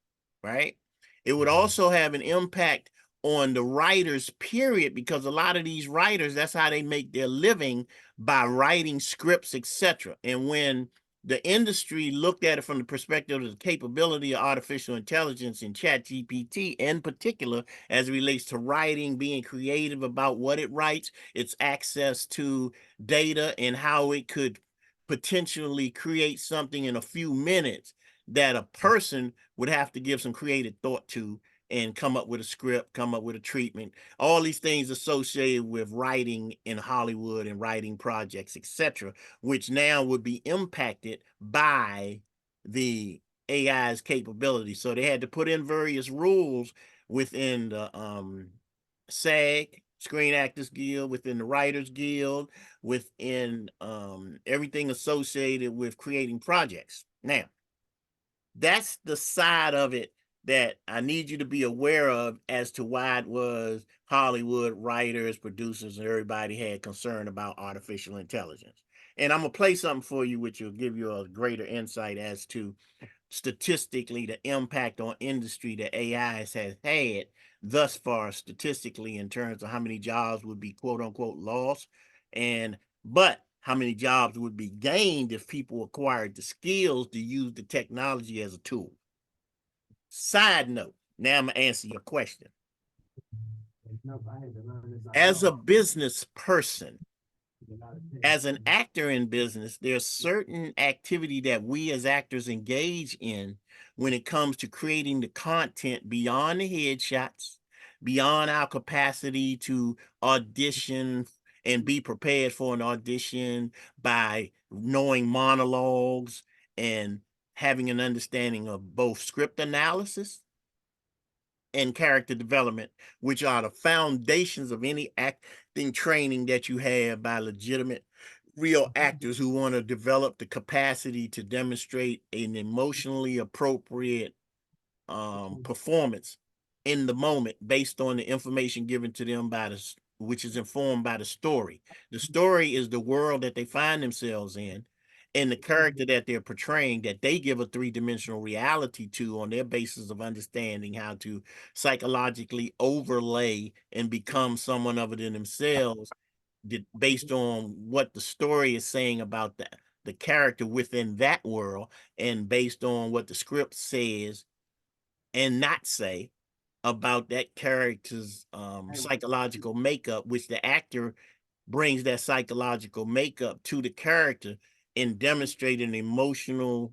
right? It would also have an impact on the writers, period, because a lot of these writers, that's how they make their living, by writing scripts, etc. And when the industry looked at it from the perspective of the capability of artificial intelligence and ChatGPT in particular, as it relates to writing, being creative about what it writes, its access to data and how it could potentially create something in a few minutes that a person would have to give some creative thought to and come up with a script, come up with a treatment, all these things associated with writing in Hollywood and writing projects, etc., which now would be impacted by the AI's capability. So they had to put in various rules within the SAG, Screen Actors Guild, within the Writers Guild, within everything associated with creating projects. Now, that's the side of it that I need you to be aware of as to why it was Hollywood writers, producers, and everybody had concern about artificial intelligence. And I'm gonna play something for you, which will give you a greater insight as to statistically the impact on industry that AI has had thus far, statistically, in terms of how many jobs would be quote unquote lost, and but how many jobs would be gained if people acquired the skills to use the technology as a tool. Side note, now I'm gonna answer your question. As a business person, as an actor in business, there's certain activity that we as actors engage in when it comes to creating the content beyond the headshots, beyond our capacity to audition and be prepared for an audition by knowing monologues and having an understanding of both script analysis and character development, which are the foundations of any acting training that you have by legitimate real actors who want to develop the capacity to demonstrate an emotionally appropriate performance in the moment based on the information given to them by the, which is informed by the story. The story is the world that they find themselves in, and the character that they're portraying, that they give a three-dimensional reality to on their basis of understanding how to psychologically overlay and become someone other than themselves, based on what the story is saying about the character within that world, and based on what the script says and not say about that character's psychological makeup, which the actor brings that psychological makeup to the character and demonstrate an emotionally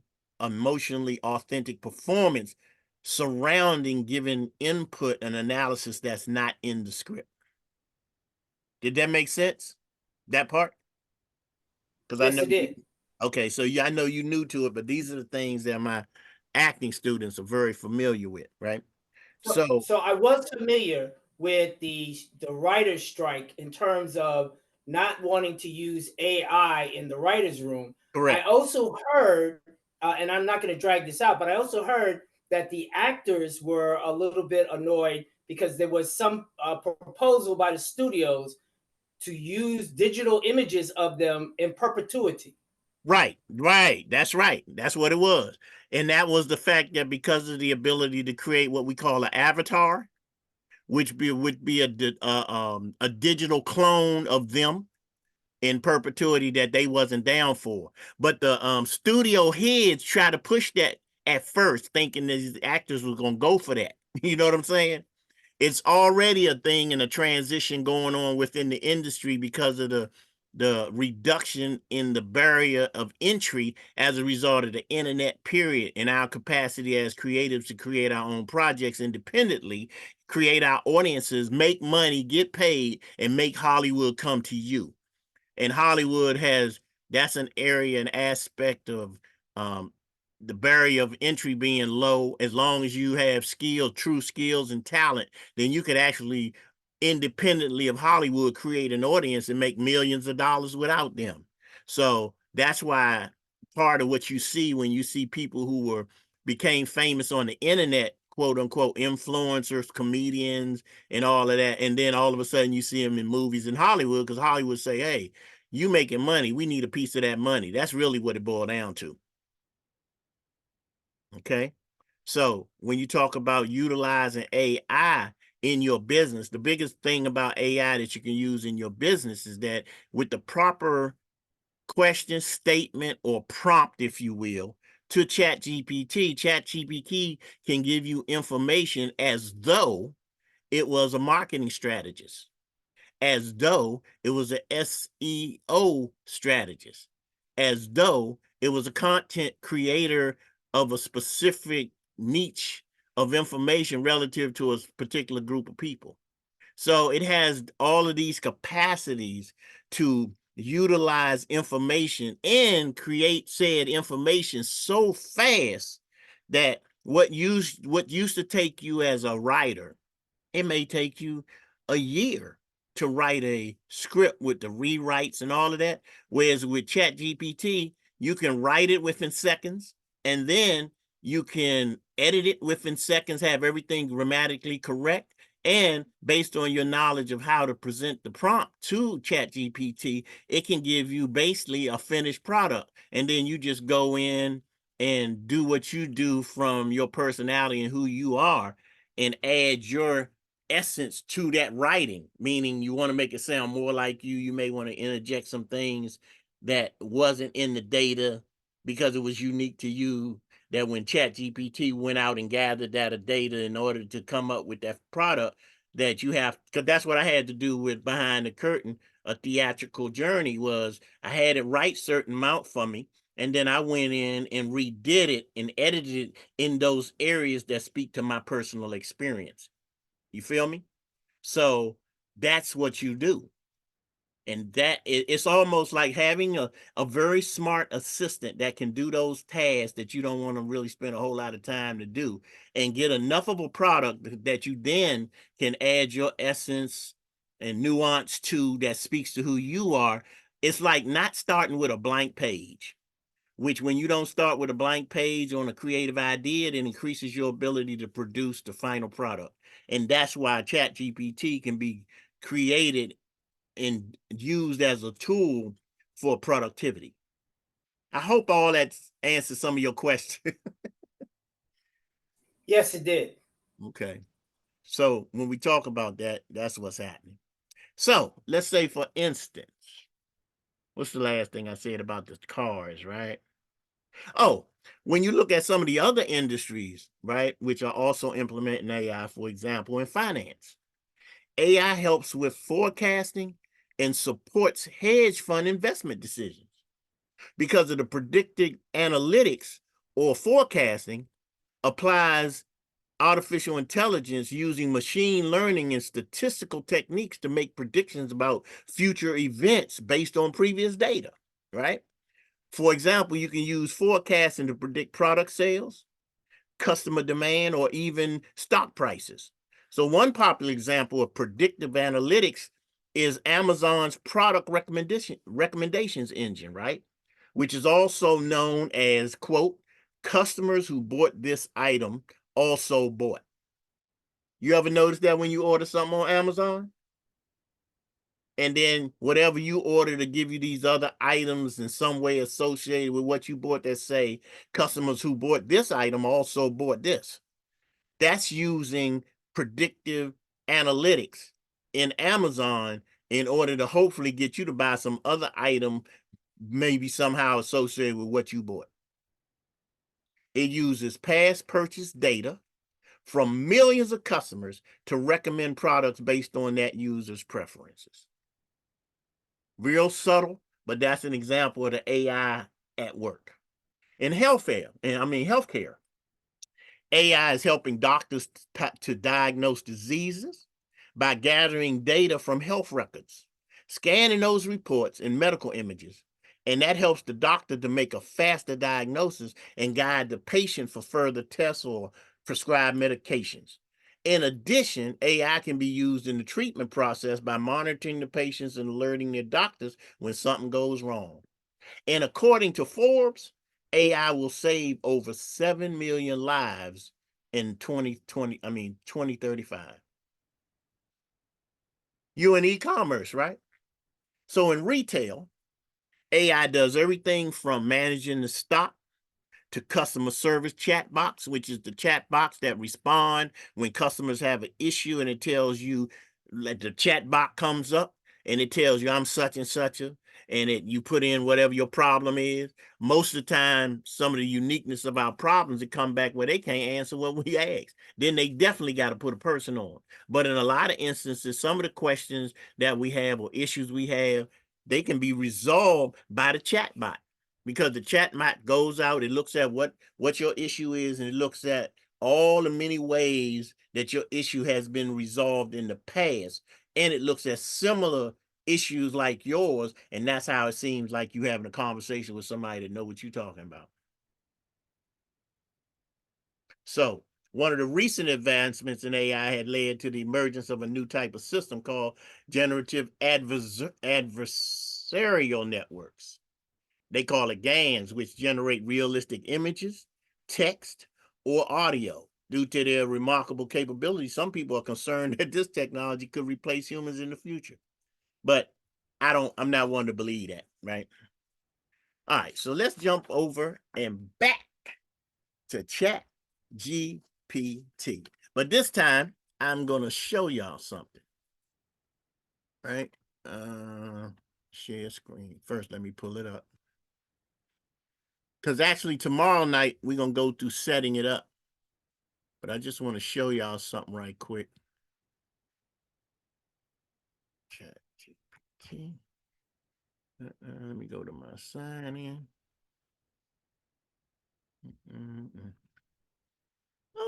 authentic performance surrounding giving input and analysis that's not in the script. Did that make sense? That part? Because yes, it did. Okay, so yeah, I know you're new to it, but these are the things that my acting students are very familiar with, right? So I was familiar with the writer's strike in terms of not wanting to use AI in the writer's room. I correct. also heard, and I'm not going to drag this out, but I also heard that the actors were a little bit annoyed because there was some proposal by the studios to use digital images of them in perpetuity. Right. That's right. That's what it was. And that was the fact that because of the ability to create what we call an avatar, which would be a digital clone of them in perpetuity, that they wasn't down for. But the studio heads try to push that at first, thinking that these actors were gonna go for that. You know what I'm saying? It's already a thing and a transition going on within the industry because of the reduction in the barrier of entry as a result of the internet, period, and our capacity as creatives to create our own projects independently, create our audiences, make money, get paid, and make Hollywood come to you. And Hollywood has, that's an area, an aspect of the barrier of entry being low. As long as you have skill, true skills and talent, then you could actually independently of Hollywood create an audience and make millions of dollars without them. So that's why part of what you see when you see people who became famous on the internet, quote unquote, influencers, comedians, and all of that, and then all of a sudden you see them in movies in Hollywood, because Hollywood say, hey, you making money, we need a piece of that money. That's really what it boiled down to. Okay. So when you talk about utilizing AI in your business, the biggest thing about AI that you can use in your business is that with the proper question, statement, or prompt, if you will, to ChatGPT can give you information as though it was a marketing strategist, as though it was an SEO strategist, as though it was a content creator of a specific niche of information relative to a particular group of people. So it has all of these capacities to utilize information and create said information so fast that what used to take you as a writer, it may take you a year to write a script with the rewrites and all of that. Whereas with ChatGPT, you can write it within seconds, and then you can edit it within seconds, have everything grammatically correct. And based on your knowledge of how to present the prompt to ChatGPT, it can give you basically a finished product. And then you just go in and do what you do from your personality and who you are, and add your essence to that writing, meaning you want to make it sound more like you may want to interject some things that wasn't in the data because it was unique to you, that when ChatGPT went out and gathered that data in order to come up with that product, that you have, because that's what I had to do with Behind the Curtain, a theatrical journey, was I had it write certain amount for me, and then I went in and redid it and edited it in those areas that speak to my personal experience. You feel me? So that's what you do. And that it's almost like having a very smart assistant that can do those tasks that you don't want to really spend a whole lot of time to do, and get enough of a product that you then can add your essence and nuance to, that speaks to who you are. It's like not starting with a blank page, which when you don't start with a blank page on a creative idea, it increases your ability to produce the final product. And that's why ChatGPT can be created and used as a tool for productivity. I hope all that answers some of your questions. Yes, it did. Okay. So when we talk about that, that's what's happening. So let's say, for instance, what's the last thing I said about the cars, right? Oh, when you look at some of the other industries, right, which are also implementing AI, for example, in finance, AI helps with forecasting and supports hedge fund investment decisions because of the predictive analytics, or forecasting applies artificial intelligence using machine learning and statistical techniques to make predictions about future events based on previous data, right? For example, you can use forecasting to predict product sales, customer demand, or even stock prices. So one popular example of predictive analytics is Amazon's product recommendations engine, right? Which is also known as, quote, customers who bought this item also bought. You ever notice that when you order something on Amazon? And then whatever you order to give you these other items in some way associated with what you bought, that say customers who bought this item also bought this. That's using predictive analytics in Amazon in order to hopefully get you to buy some other item, maybe somehow associated with what you bought. It uses past purchase data from millions of customers to recommend products based on that user's preferences. Real subtle, but that's an example of the AI at work. In healthcare, AI is helping doctors to diagnose diseases by gathering data from health records, scanning those reports and medical images, and that helps the doctor to make a faster diagnosis and guide the patient for further tests or prescribed medications. In addition, AI can be used in the treatment process by monitoring the patients and alerting their doctors when something goes wrong. And according to Forbes, AI will save over 7 million lives in 2035. You in e-commerce, right? So in retail, AI does everything from managing the stock to customer service chat box, which is the chat box that respond when customers have an issue, and it tells you, like, the chat box comes up and it tells you I'm such and such a, and you put in whatever your problem is. Most of the time, some of the uniqueness of our problems, it come back where they can't answer what we ask. Then they definitely got to put a person on. But in a lot of instances, some of the questions that we have or issues we have, they can be resolved by the chat bot, because the chat bot goes out, it looks at what your issue is, and it looks at all the many ways that your issue has been resolved in the past, and it looks at similar issues like yours, and that's how it seems like you having a conversation with somebody that know what you're talking about. So One of the recent advancements in AI had led to the emergence of a new type of system called generative adversarial networks. They call it GANs, which generate realistic images, text, or audio. Due to their remarkable capabilities, some people are concerned that this technology could replace humans in the future. But I'm not one to believe that, right? All right, so let's jump over and back to ChatGPT. But this time, I'm going to show y'all something, right? Share screen. First, let me pull it up. Because actually, tomorrow night, we're going to go through setting it up. But I just want to show y'all something right quick. ChatGPT. Let me go to my sign in.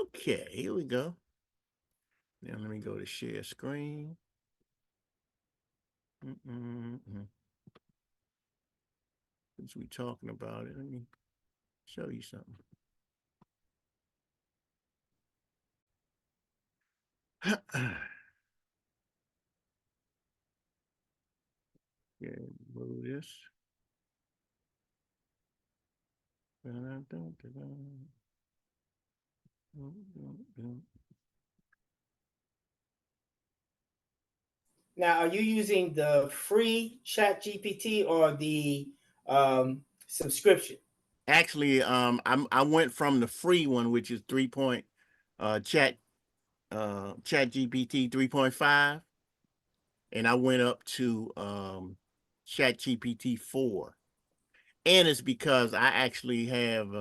Okay, here we go. Now let me go to share screen. Since we're talking about it, let me show you something. Yeah, move this. Now, are you using the free ChatGPT or the subscription? Actually, I went from the free one, which is ChatGPT 3.5, and I went up to ChatGPT 4. And it's because I actually have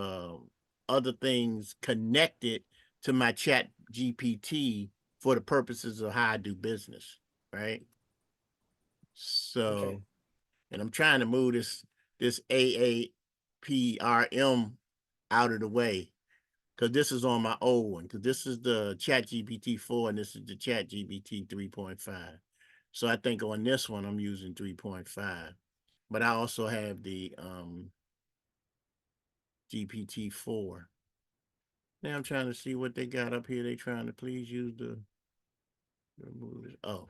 other things connected to my ChatGPT for the purposes of how I do business, right? So, okay. And I'm trying to move this AAPRM out of the way, because this is on my old one, because this is the ChatGPT 4 and this is the ChatGPT 3.5. So I think on this one I'm using 3.5, but I also have the GPT-4. Now I'm trying to see what they got up here. They trying to please use the remove this. Oh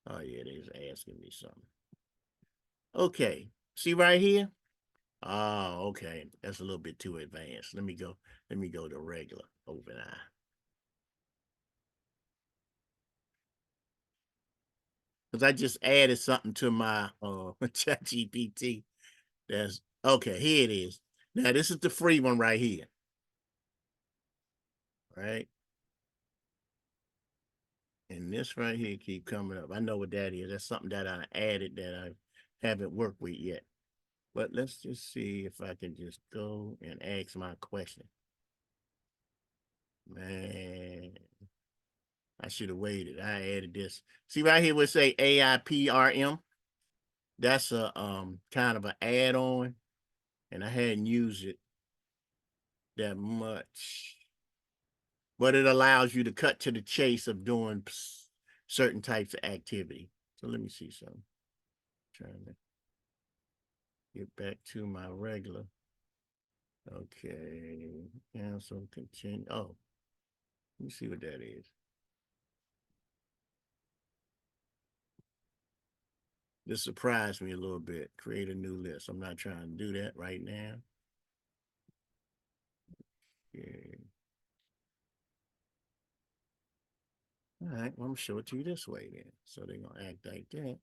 yeah, they was asking me something. Okay, see right here. Oh, okay, that's a little bit too advanced. Let me go to regular OpenAI. Because I just added something to my ChatGPT. That's okay. Here it is. Now this is the free one right here. Right. And this right here keep coming up. I know what that is. That's something that I added that I haven't worked with yet. But let's just see if I can just go and ask my question. Man, I should have waited. I added this. See right here, we say AIPRM. That's a kind of an add-on, and I hadn't used it that much. But it allows you to cut to the chase of doing certain types of activity. So let me see something. Trying to get back to my regular. Okay, cancel, continue. Oh, let me see what that is. This surprised me a little bit. Create a new list. I'm not trying to do that right now. Okay. All right, well, I'm gonna show it to you this way then. So they're gonna act like that.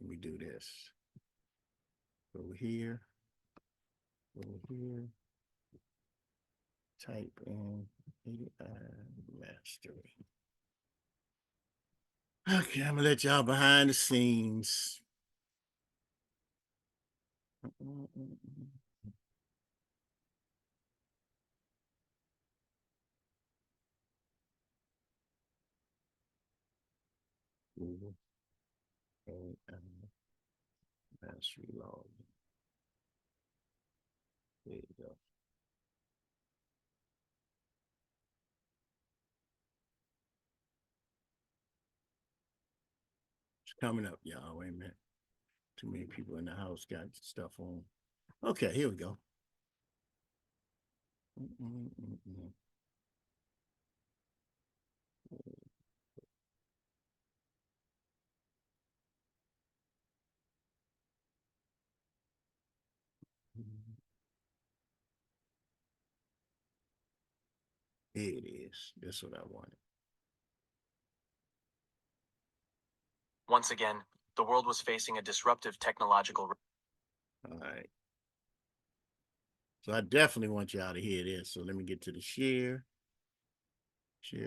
Let me do this. Over here. Over here. Type in AI mastery. Okay, I'm gonna let y'all behind the scenes. Google AI mastery log. There you go. It's coming up, y'all. Wait a minute. Too many people in the house got stuff on. Okay, here we go. Here it is. That's what I wanted. Once again, the world was facing a disruptive technological. All right. So I definitely want y'all to hear this. So let me get to the share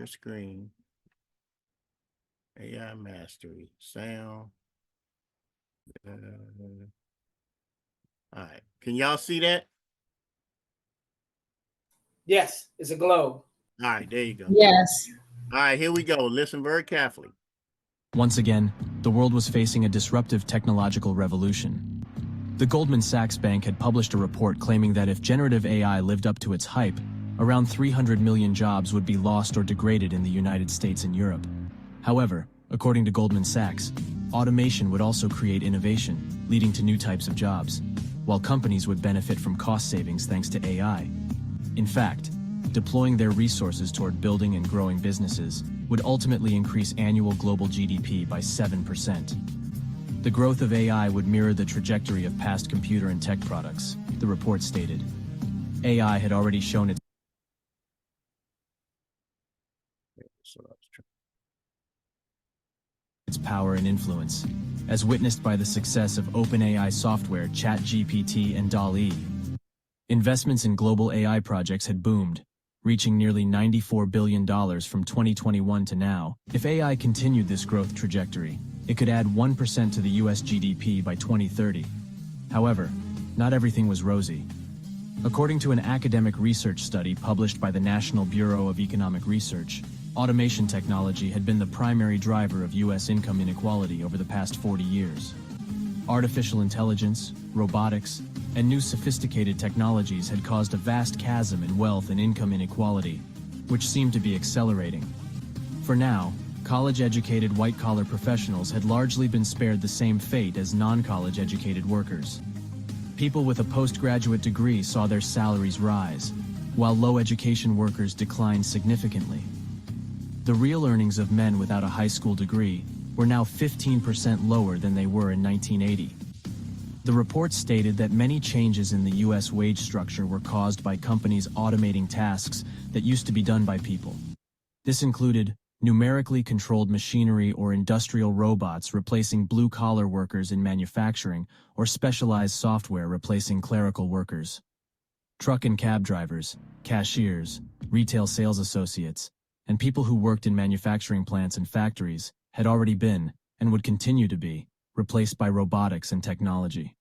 screen, AI mastery, sound. All right. Can y'all see that? Yes, it's a globe. All right, there you go. Yes. All right, here we go. Listen very carefully. Once again, the world was facing a disruptive technological revolution. The Goldman Sachs Bank had published a report claiming that if generative AI lived up to its hype, around 300 million jobs would be lost or degraded in the United States and Europe. However, according to Goldman Sachs, automation would also create innovation, leading to new types of jobs, while companies would benefit from cost savings thanks to AI. In fact, deploying their resources toward building and growing businesses would ultimately increase annual global GDP by 7%. The growth of AI would mirror the trajectory of past computer and tech products, the report stated. AI had already shown its power and influence, as witnessed by the success of OpenAI software ChatGPT and DALL-E. Investments in global AI projects had boomed, reaching nearly $94 billion from 2021 to now. If AI continued this growth trajectory, it could add 1% to the US GDP by 2030. However, not everything was rosy. According to an academic research study published by the National Bureau of Economic Research, automation technology had been the primary driver of US income inequality over the past 40 years. Artificial intelligence, robotics, and new sophisticated technologies had caused a vast chasm in wealth and income inequality, which seemed to be accelerating. For now, college-educated white-collar professionals had largely been spared the same fate as non-college educated workers. People with a postgraduate degree saw their salaries rise, while low-education workers declined significantly. The real earnings of men without a high school degree were now 15% lower than they were in 1980. The report stated that many changes in the U.S. wage structure were caused by companies automating tasks that used to be done by people. This included numerically controlled machinery or industrial robots replacing blue-collar workers in manufacturing, or specialized software replacing clerical workers. Truck and cab drivers, cashiers, retail sales associates, and people who worked in manufacturing plants and factories had already been, and would continue to be, replaced by robotics and technology.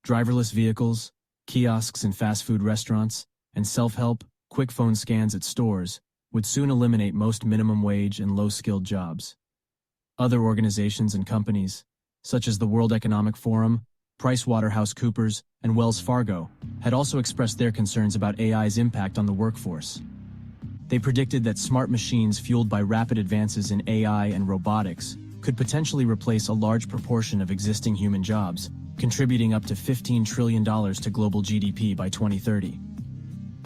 Driverless vehicles, kiosks in fast food restaurants, and self-help, quick phone scans at stores would soon eliminate most minimum wage and low-skilled jobs. Other organizations and companies, such as the World Economic Forum, PricewaterhouseCoopers, and Wells Fargo, had also expressed their concerns about AI's impact on the workforce. They predicted that smart machines fueled by rapid advances in AI and robotics could potentially replace a large proportion of existing human jobs, contributing up to $15 trillion to global GDP by 2030.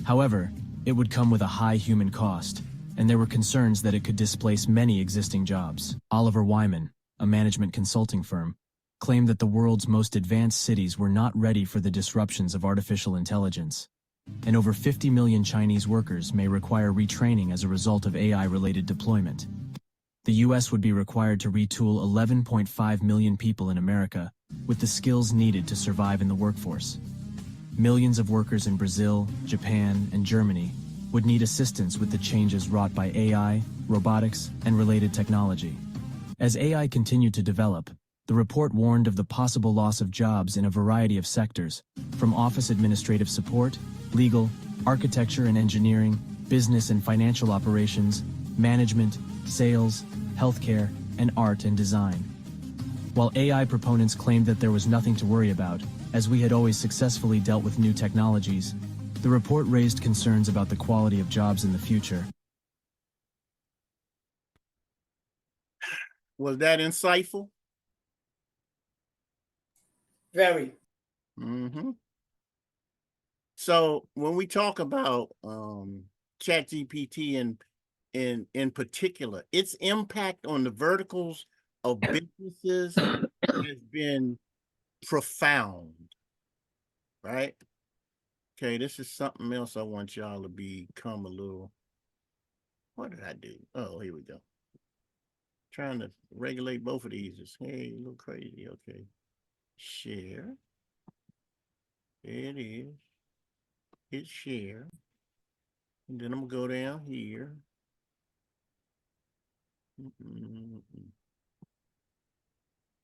However, it would come with a high human cost, and there were concerns that it could displace many existing jobs. Oliver Wyman, a management consulting firm, claimed that the world's most advanced cities were not ready for the disruptions of artificial intelligence, and over 50 million Chinese workers may require retraining as a result of AI-related deployment. The U.S. would be required to retool 11.5 million people in America with the skills needed to survive in the workforce. Millions of workers in Brazil, Japan, and Germany would need assistance with the changes wrought by AI, robotics, and related technology. As AI continued to develop, the report warned of the possible loss of jobs in a variety of sectors, from office administrative support, legal, architecture and engineering, business and financial operations, management, sales, healthcare, and art and design. While AI proponents claimed that there was nothing to worry about, as we had always successfully dealt with new technologies, the report raised concerns about the quality of jobs in the future. Was that insightful? Very. Mm-hmm. So when we talk about ChatGPT in particular, its impact on the verticals of businesses has been profound, right? Okay, this is something else I want y'all to become a little. What did I do? Oh, here we go. Trying to regulate both of these is hey, a little crazy. Okay, share. There it is. Hit share, and then I'm gonna go down here.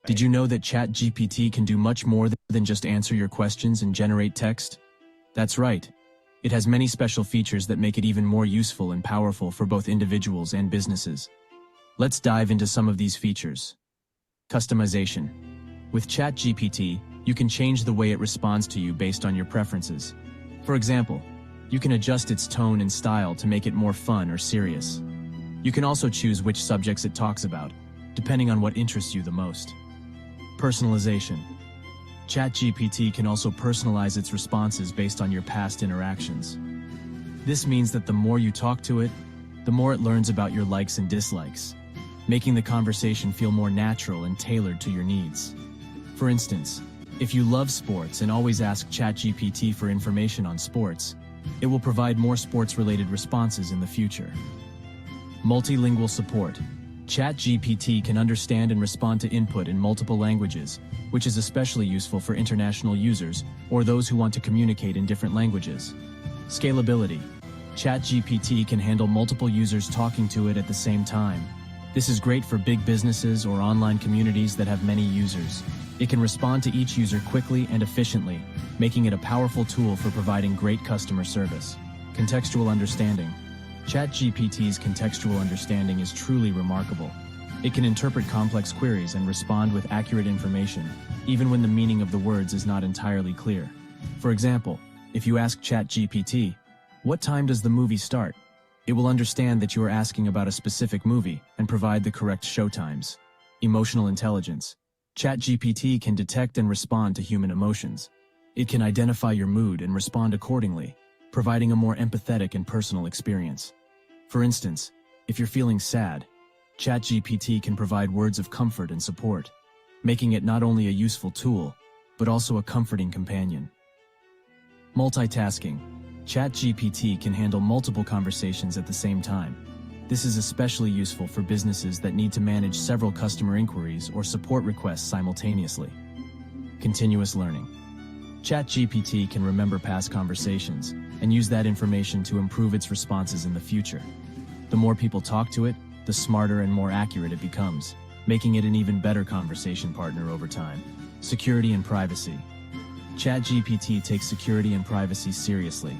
Did you know that ChatGPT can do much more than just answer your questions and generate text? That's right. It has many special features that make it even more useful and powerful for both individuals and businesses. Let's dive into some of these features. Customization. With ChatGPT, you can change the way it responds to you based on your preferences. For example, you can adjust its tone and style to make it more fun or serious. You can also choose which subjects it talks about, depending on what interests you the most. Personalization. ChatGPT can also personalize its responses based on your past interactions. This means that the more you talk to it, the more it learns about your likes and dislikes, making the conversation feel more natural and tailored to your needs. For instance, if you love sports and always ask ChatGPT for information on sports, it will provide more sports-related responses in the future. Multilingual support. ChatGPT can understand and respond to input in multiple languages, which is especially useful for international users or those who want to communicate in different languages. Scalability. ChatGPT can handle multiple users talking to it at the same time. This is great for big businesses or online communities that have many users. It can respond to each user quickly and efficiently, making it a powerful tool for providing great customer service. Contextual understanding. ChatGPT's contextual understanding is truly remarkable. It can interpret complex queries and respond with accurate information, even when the meaning of the words is not entirely clear. For example, if you ask ChatGPT, "What time does the movie start?" it will understand that you are asking about a specific movie and provide the correct showtimes. Emotional intelligence. ChatGPT can detect and respond to human emotions. It can identify your mood and respond accordingly, providing a more empathetic and personal experience. For instance, if you're feeling sad, ChatGPT can provide words of comfort and support, making it not only a useful tool, but also a comforting companion. Multitasking. ChatGPT can handle multiple conversations at the same time. This is especially useful for businesses that need to manage several customer inquiries or support requests simultaneously. Continuous learning. ChatGPT can remember past conversations and use that information to improve its responses in the future. The more people talk to it, the smarter and more accurate it becomes, making it an even better conversation partner over time. Security and privacy. ChatGPT takes security and privacy seriously.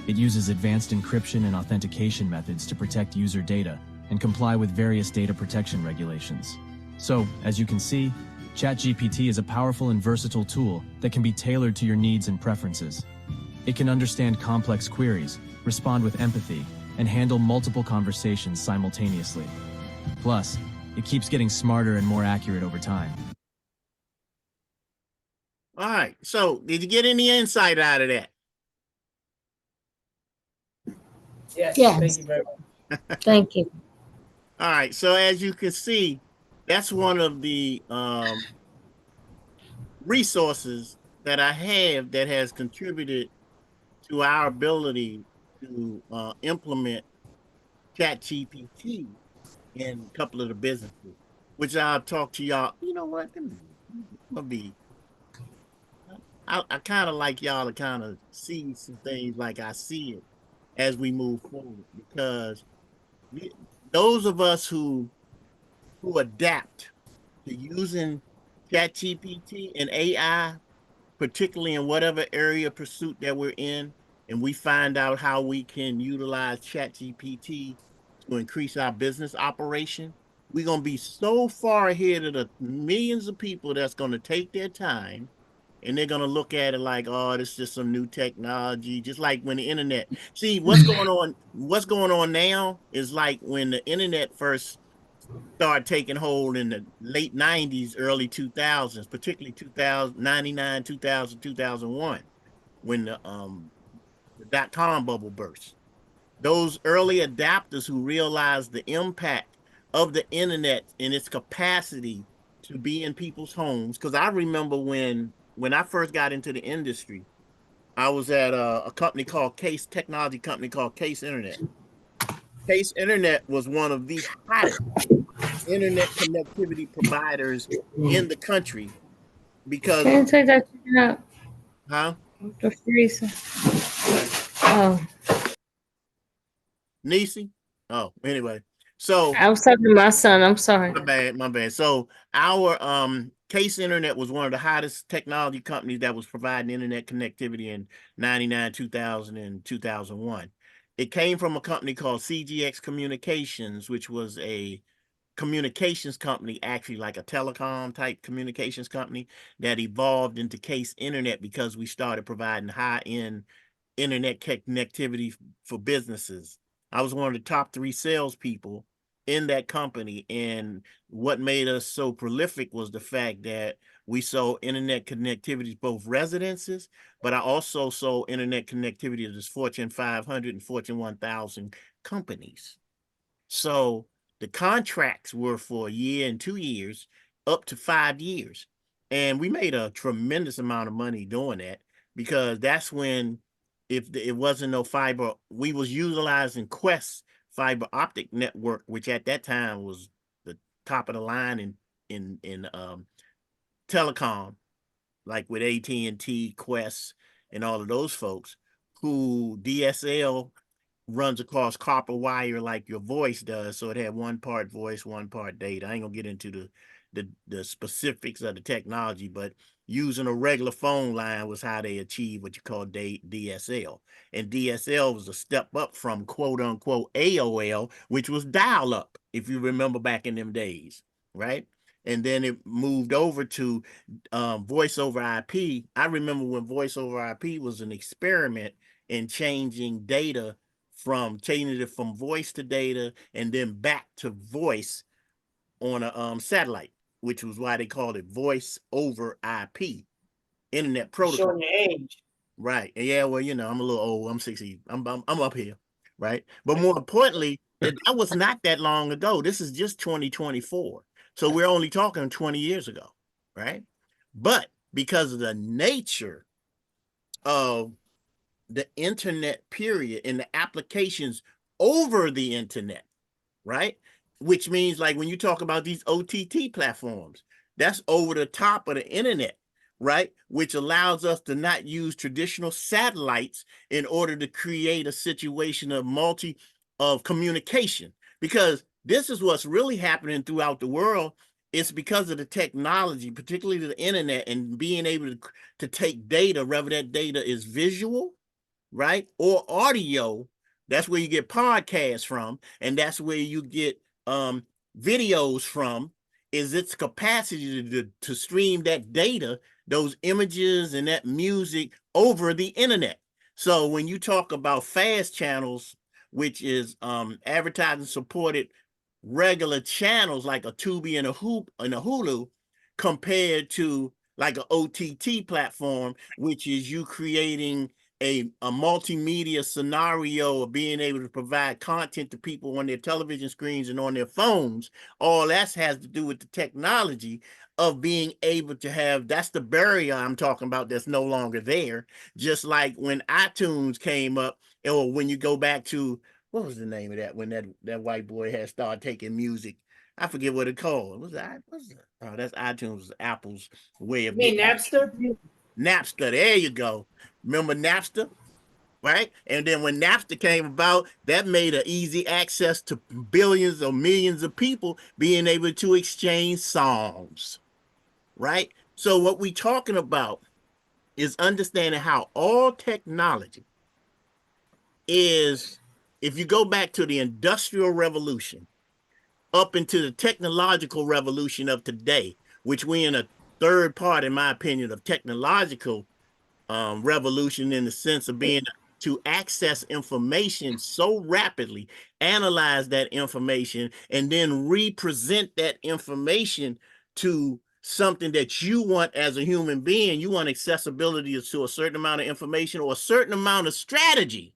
It uses advanced encryption and authentication methods to protect user data and comply with various data protection regulations. So, as you can see, ChatGPT is a powerful and versatile tool that can be tailored to your needs and preferences. It can understand complex queries, respond with empathy, and handle multiple conversations simultaneously. Plus, it keeps getting smarter and more accurate over time. All right. So, did you get any insight out of that? Yes. Yes. Thank you very much. Thank you. All right. So, as you can see, that's one of the resources that I have that has contributed to our ability to implement ChatGPT in a couple of the businesses, which I'll talk to y'all. You know what? I kind of like y'all to kind of see some things like I see it as we move forward, because those of us who adapt to using ChatGPT and AI, particularly in whatever area of pursuit that we're in, and we find out how we can utilize ChatGPT to increase our business operation, we're going to be so far ahead of the millions of people that's going to take their time, and they're going to look at it like, oh, this is just some new technology, just like when the internet. See, what's going on now is like when the internet first started taking hold in the late 90s, early 2000s, particularly 2099, 2000, 2001, when the .com bubble burst. Those early adapters who realized the impact of the internet and its capacity to be in people's homes. Because I remember when I first got into the industry, I was at a company called Case Technology company called Case Internet. Case Internet was one of the hottest internet connectivity providers in the country because, Can you take that chicken out huh? the freezer? Okay. Oh, Nisi? Oh, anyway. So I was talking to my son. I'm sorry. my bad. So our Case Internet was one of the hottest technology companies that was providing internet connectivity in 99, 2000, and 2001. It came from a company called CGX Communications, which was a communications company, actually like a telecom type communications company that evolved into Case Internet because we started providing high-end internet connectivity for businesses. I was one of the top 3 salespeople in that company, and what made us so prolific was the fact that we sold internet connectivity to both residences, but I also sold internet connectivity to this Fortune 500 and Fortune 1000 companies. So the contracts were for a year and 2 years, up to 5 years. And we made a tremendous amount of money doing that because that's when, if it wasn't no fiber, we was utilizing Quest fiber optic network, which at that time was the top of the line in telecom, like with AT&T, Quest, and all of those folks, who DSL runs across copper wire like your voice does. So it had one part voice, one part data. I ain't gonna get into the specifics of the technology, but using a regular phone line was how they achieved what you call DSL. And DSL was a step up from quote unquote AOL, which was dial up, if you remember back in them days, right? And then it moved over to voice over IP. I remember when voice over IP was an experiment in changing data, from changing it from voice to data and then back to voice on a satellite, which was why they called it voice over IP, internet protocol. Showing your age. Right. Yeah, well, I'm a little old. I'm 60. I'm up here, right? But more importantly, that was not that long ago. This is just 2024. So we're only talking 20 years ago, right? But because of the nature of the internet period and the applications over the internet, right? Which means, like, when you talk about these OTT platforms, that's over the top of the internet, right? Which allows us to not use traditional satellites in order to create a situation of communication, because this is what's really happening throughout the world. It's because of the technology, particularly the internet, and being able to take data, whether that data is visual, right, or audio. That's where you get podcasts from, and that's where you get videos from, is its capacity to stream that data, those images and that music over the internet. So when you talk about fast channels, which is advertising supported regular channels like a Tubi and a Hulu, compared to like an OTT platform, which is you creating a multimedia scenario of being able to provide content to people on their television screens and on their phones. All that has to do with the technology of being able to have, that's the barrier I'm talking about, that's no longer there. Just like when iTunes came up, or when you go back to, what was the name of that, when that white boy had started taking music, I forget what it called. What's that? Oh, that's iTunes, Apple's way of getting Napster. Napster. There you go. Remember Napster, right? And then when Napster came about, that made an easy access to billions or millions of people being able to exchange songs, right? So what we're talking about is understanding how all technology is, if you go back to the Industrial Revolution, up into the technological revolution of today, which we're in a third part, in my opinion, of technological revolution, in the sense of being to access information so rapidly, analyze that information, and then represent that information to something that you want as a human being. You want accessibility to a certain amount of information or a certain amount of strategy,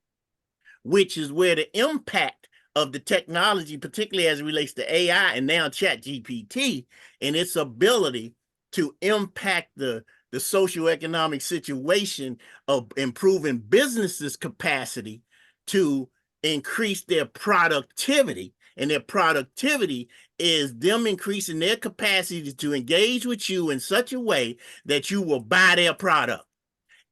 which is where the impact of the technology, particularly as it relates to AI and now ChatGPT, and its ability to impact the socioeconomic situation of improving businesses' capacity to increase their productivity. And their productivity is them increasing their capacity to engage with you in such a way that you will buy their product.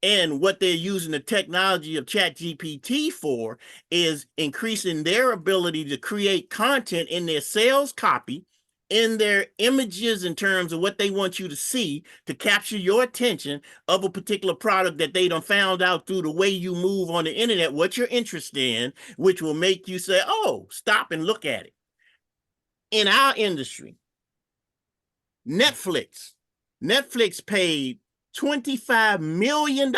And what they're using the technology of ChatGPT for is increasing their ability to create content in their sales copy, in their images in terms of what they want you to see to capture your attention of a particular product that they done found out through the way you move on the internet, what you're interested in, which will make you say, oh, stop and look at it. In our industry, Netflix paid $25 million.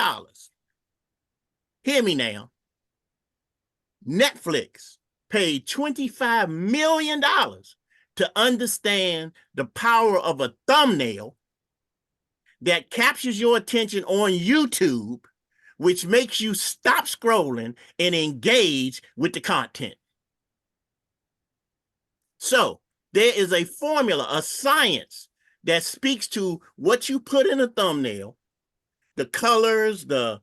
Hear me now. Netflix paid $25 million to understand the power of a thumbnail that captures your attention on YouTube, which makes you stop scrolling and engage with the content. So there is a formula, a science that speaks to what you put in a thumbnail, the colors, the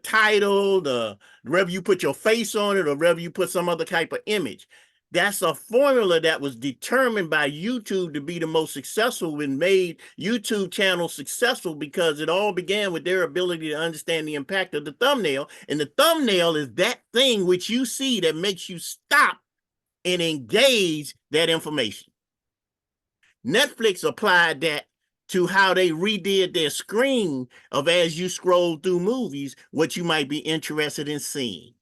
title, whether you put your face on it or whether you put some other type of image. That's a formula that was determined by YouTube to be the most successful and made YouTube channels successful because it all began with their ability to understand the impact of the thumbnail. And the thumbnail is that thing which you see that makes you stop and engage that information. Netflix applied that to how they redid their screen of as you scroll through movies, what you might be interested in seeing.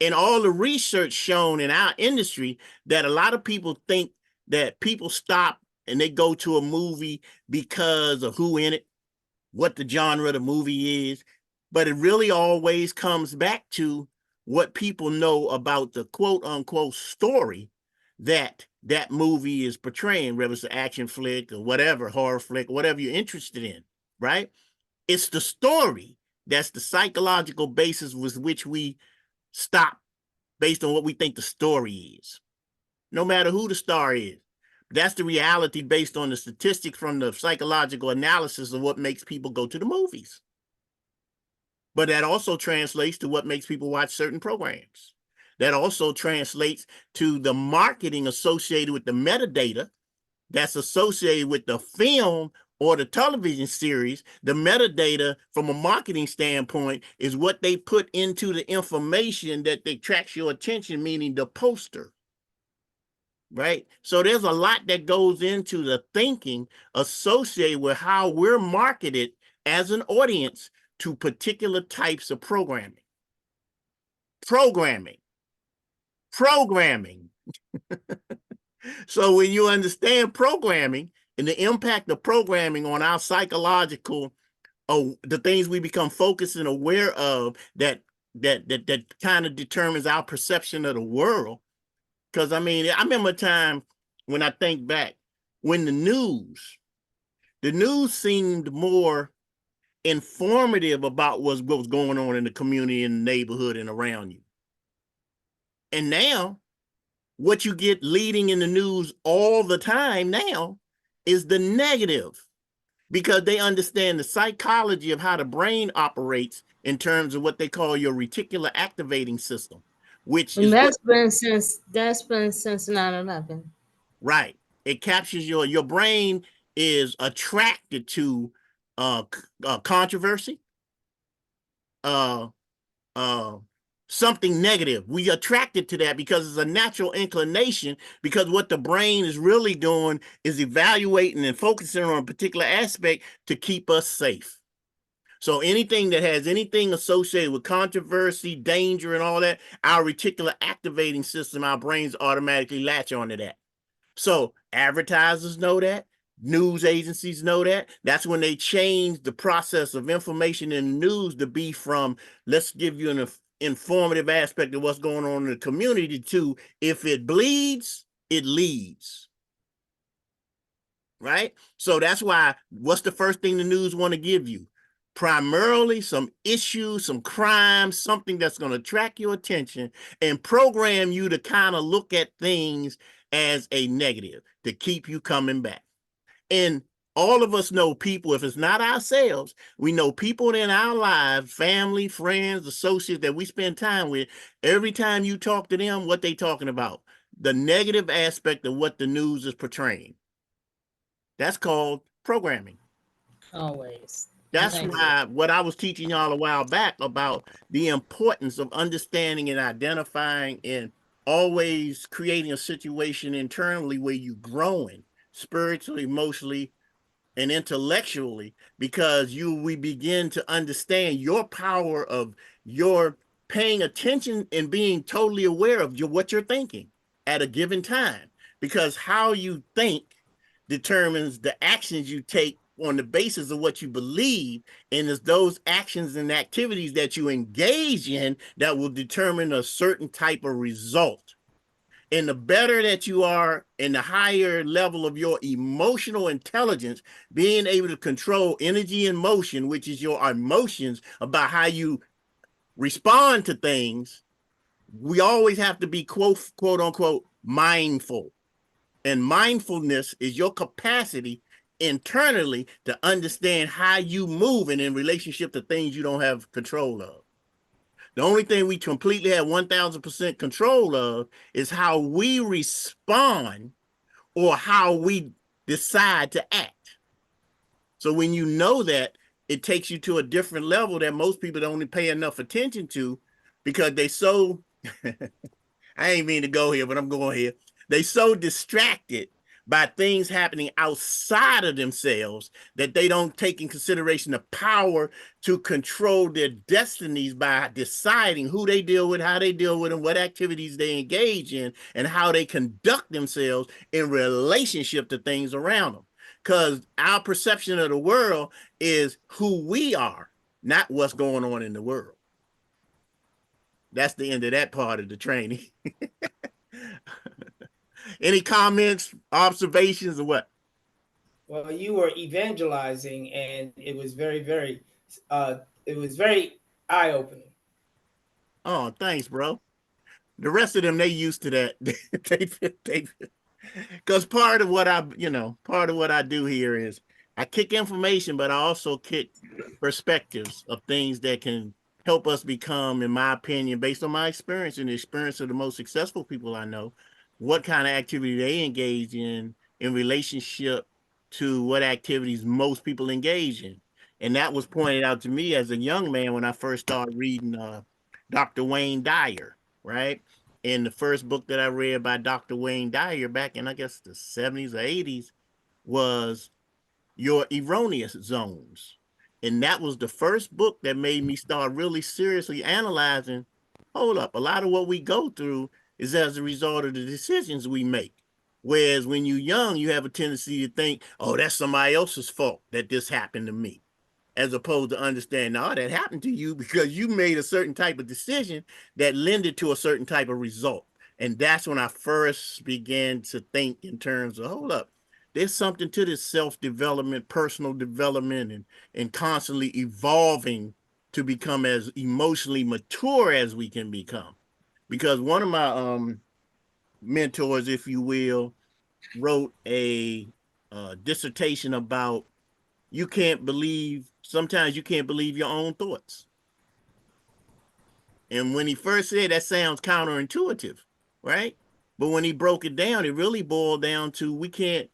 And all the research shown in our industry that a lot of people think that people stop and they go to a movie because of who in it, what the genre of the movie is, but it really always comes back to what people know about the quote unquote story that movie is portraying, whether it's an action flick or whatever, horror flick, whatever you're interested in, right? It's the story that's the psychological basis with which we stop based on what we think the story is, no matter who the star is. That's the reality based on the statistics from the psychological analysis of what makes people go to the movies. But that also translates to what makes people watch certain programs. That also translates to the marketing associated with the metadata that's associated with the film or the television series. The metadata from a marketing standpoint is what they put into the information that attracts your attention, meaning the poster, right? So there's a lot that goes into the thinking associated with how we're marketed as an audience to particular types of programming. So when you understand programming and the impact of programming on our psychological, the things we become focused and aware of, that kind of determines our perception of the world. Because I mean, I remember a time when I think back when the news seemed more informative about what was going on in the community, in the neighborhood, and around you. And now, what you get leading in the news all the time now is the negative, because they understand the psychology of how the brain operates in terms of what they call your reticular activating system, which And is that's been since 9/11. Right. It captures your brain is attracted to controversy, uh, uh, something negative. We attracted to that because it's a natural inclination, because what the brain is really doing is evaluating and focusing on a particular aspect to keep us safe. So anything that has anything associated with controversy, danger, and all that, our reticular activating system, our brains automatically latch onto that. So advertisers know that, news agencies know that. That's when they change the process of information in the news to be from, let's give you an informative aspect of what's going on in the community, to if it bleeds, it leads. right? So that's why, what's the first thing the news want to give you? Primarily some issues, some crime, something that's going to attract your attention and program you to kind of look at things as a negative to keep you coming back. And all of us know people, if it's not ourselves, we know people in our lives, family, friends, associates that we spend time with. Every time you talk to them, what they talking about? The negative aspect of what the news is portraying. That's called programming. Always. That's why what I was teaching y'all a while back about the importance of understanding and identifying and always creating a situation internally where you're growing spiritually, emotionally, and intellectually, because we begin to understand your power of your paying attention and being totally aware of what you're thinking at a given time, because how you think determines the actions you take on the basis of what you believe, and it's those actions and activities that you engage in that will determine a certain type of result. And the better that you are and the higher level of your emotional intelligence, being able to control energy and motion, which is your emotions about how you respond to things, we always have to be quote unquote mindful. And mindfulness is your capacity internally to understand how you move in relationship to things you don't have control of. The only thing we completely have 1000% control of is how we respond or how we decide to act. So when you know that, it takes you to a different level that most people don't pay enough attention to, because they so I ain't mean to go here, but I'm going here. They so distracted by things happening outside of themselves that they don't take in consideration the power to control their destinies by deciding who they deal with, how they deal with them, what activities they engage in, and how they conduct themselves in relationship to things around them. Because our perception of the world is who we are, not what's going on in the world. That's the end of that part of the training. Any comments, observations, or what? Well, you were evangelizing, and it was very eye-opening. Oh, thanks, bro. The rest of them, they used to that. they because part of what I do here is I kick information, but I also kick perspectives of things that can help us become, in my opinion, based on my experience and the experience of the most successful people I know, what kind of activity they engage in relationship to what activities most people engage in. And that was pointed out to me as a young man when I first started reading Dr. Wayne Dyer, right? And the first book that I read by Dr. Wayne Dyer back in, I guess, the 70s or 80s was Your Erroneous Zones. And that was the first book that made me start really seriously analyzing, hold up, a lot of what we go through is as a result of the decisions we make. Whereas when you're young, you have a tendency to think, oh, that's somebody else's fault that this happened to me, as opposed to understand, no, that happened to you because you made a certain type of decision that lended to a certain type of result. And that's when I first began to think in terms of, hold up, there's something to this self-development, personal development, and constantly evolving to become as emotionally mature as we can become. Because one of my mentors, if you will, wrote a dissertation about sometimes you can't believe your own thoughts. And when he first said that sounds counterintuitive, right? But when he broke it down, it really boiled down to we can't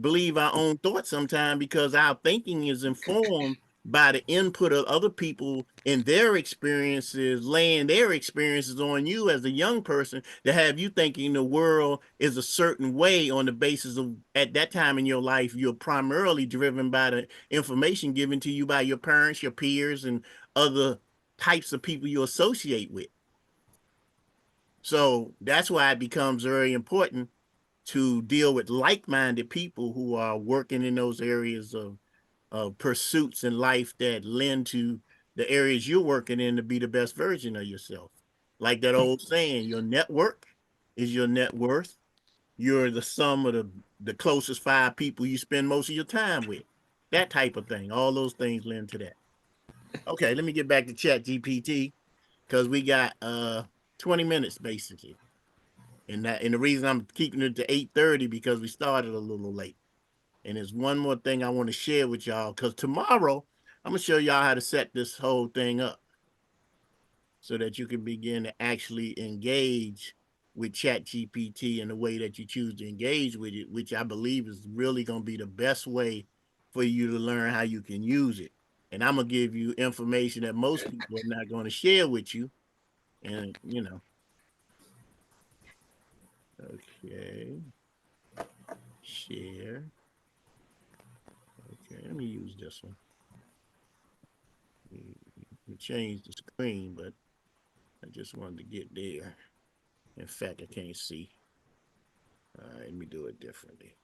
believe our own thoughts sometimes because our thinking is informed by the input of other people and their experiences, laying their experiences on you as a young person to have you thinking the world is a certain way on the basis of, at that time in your life, you're primarily driven by the information given to you by your parents, your peers, and other types of people you associate with. So that's why it becomes very important to deal with like-minded people who are working in those areas of pursuits in life that lend to the areas you're working in to be the best version of yourself. Like that old saying, your network is your net worth. you're the sum of the closest 5 people you spend most of your time with. That type of thing. All those things lend to that. Okay, let me get back to ChatGPT because we got 20 minutes basically. And the reason I'm keeping it to 8:30 because we started a little late. And there's one more thing I want to share with y'all because tomorrow I'm gonna show y'all how to set this whole thing up so that you can begin to actually engage with ChatGPT in the way that you choose to engage with it, which I believe is really going to be the best way for you to learn how you can use it. And I'm going to give you information that most people are not going to share with you. And, you know, okay, share. Okay, let me use this one. We changed the screen, but I just wanted to get there. In fact, I can't see. All right, let me do it differently.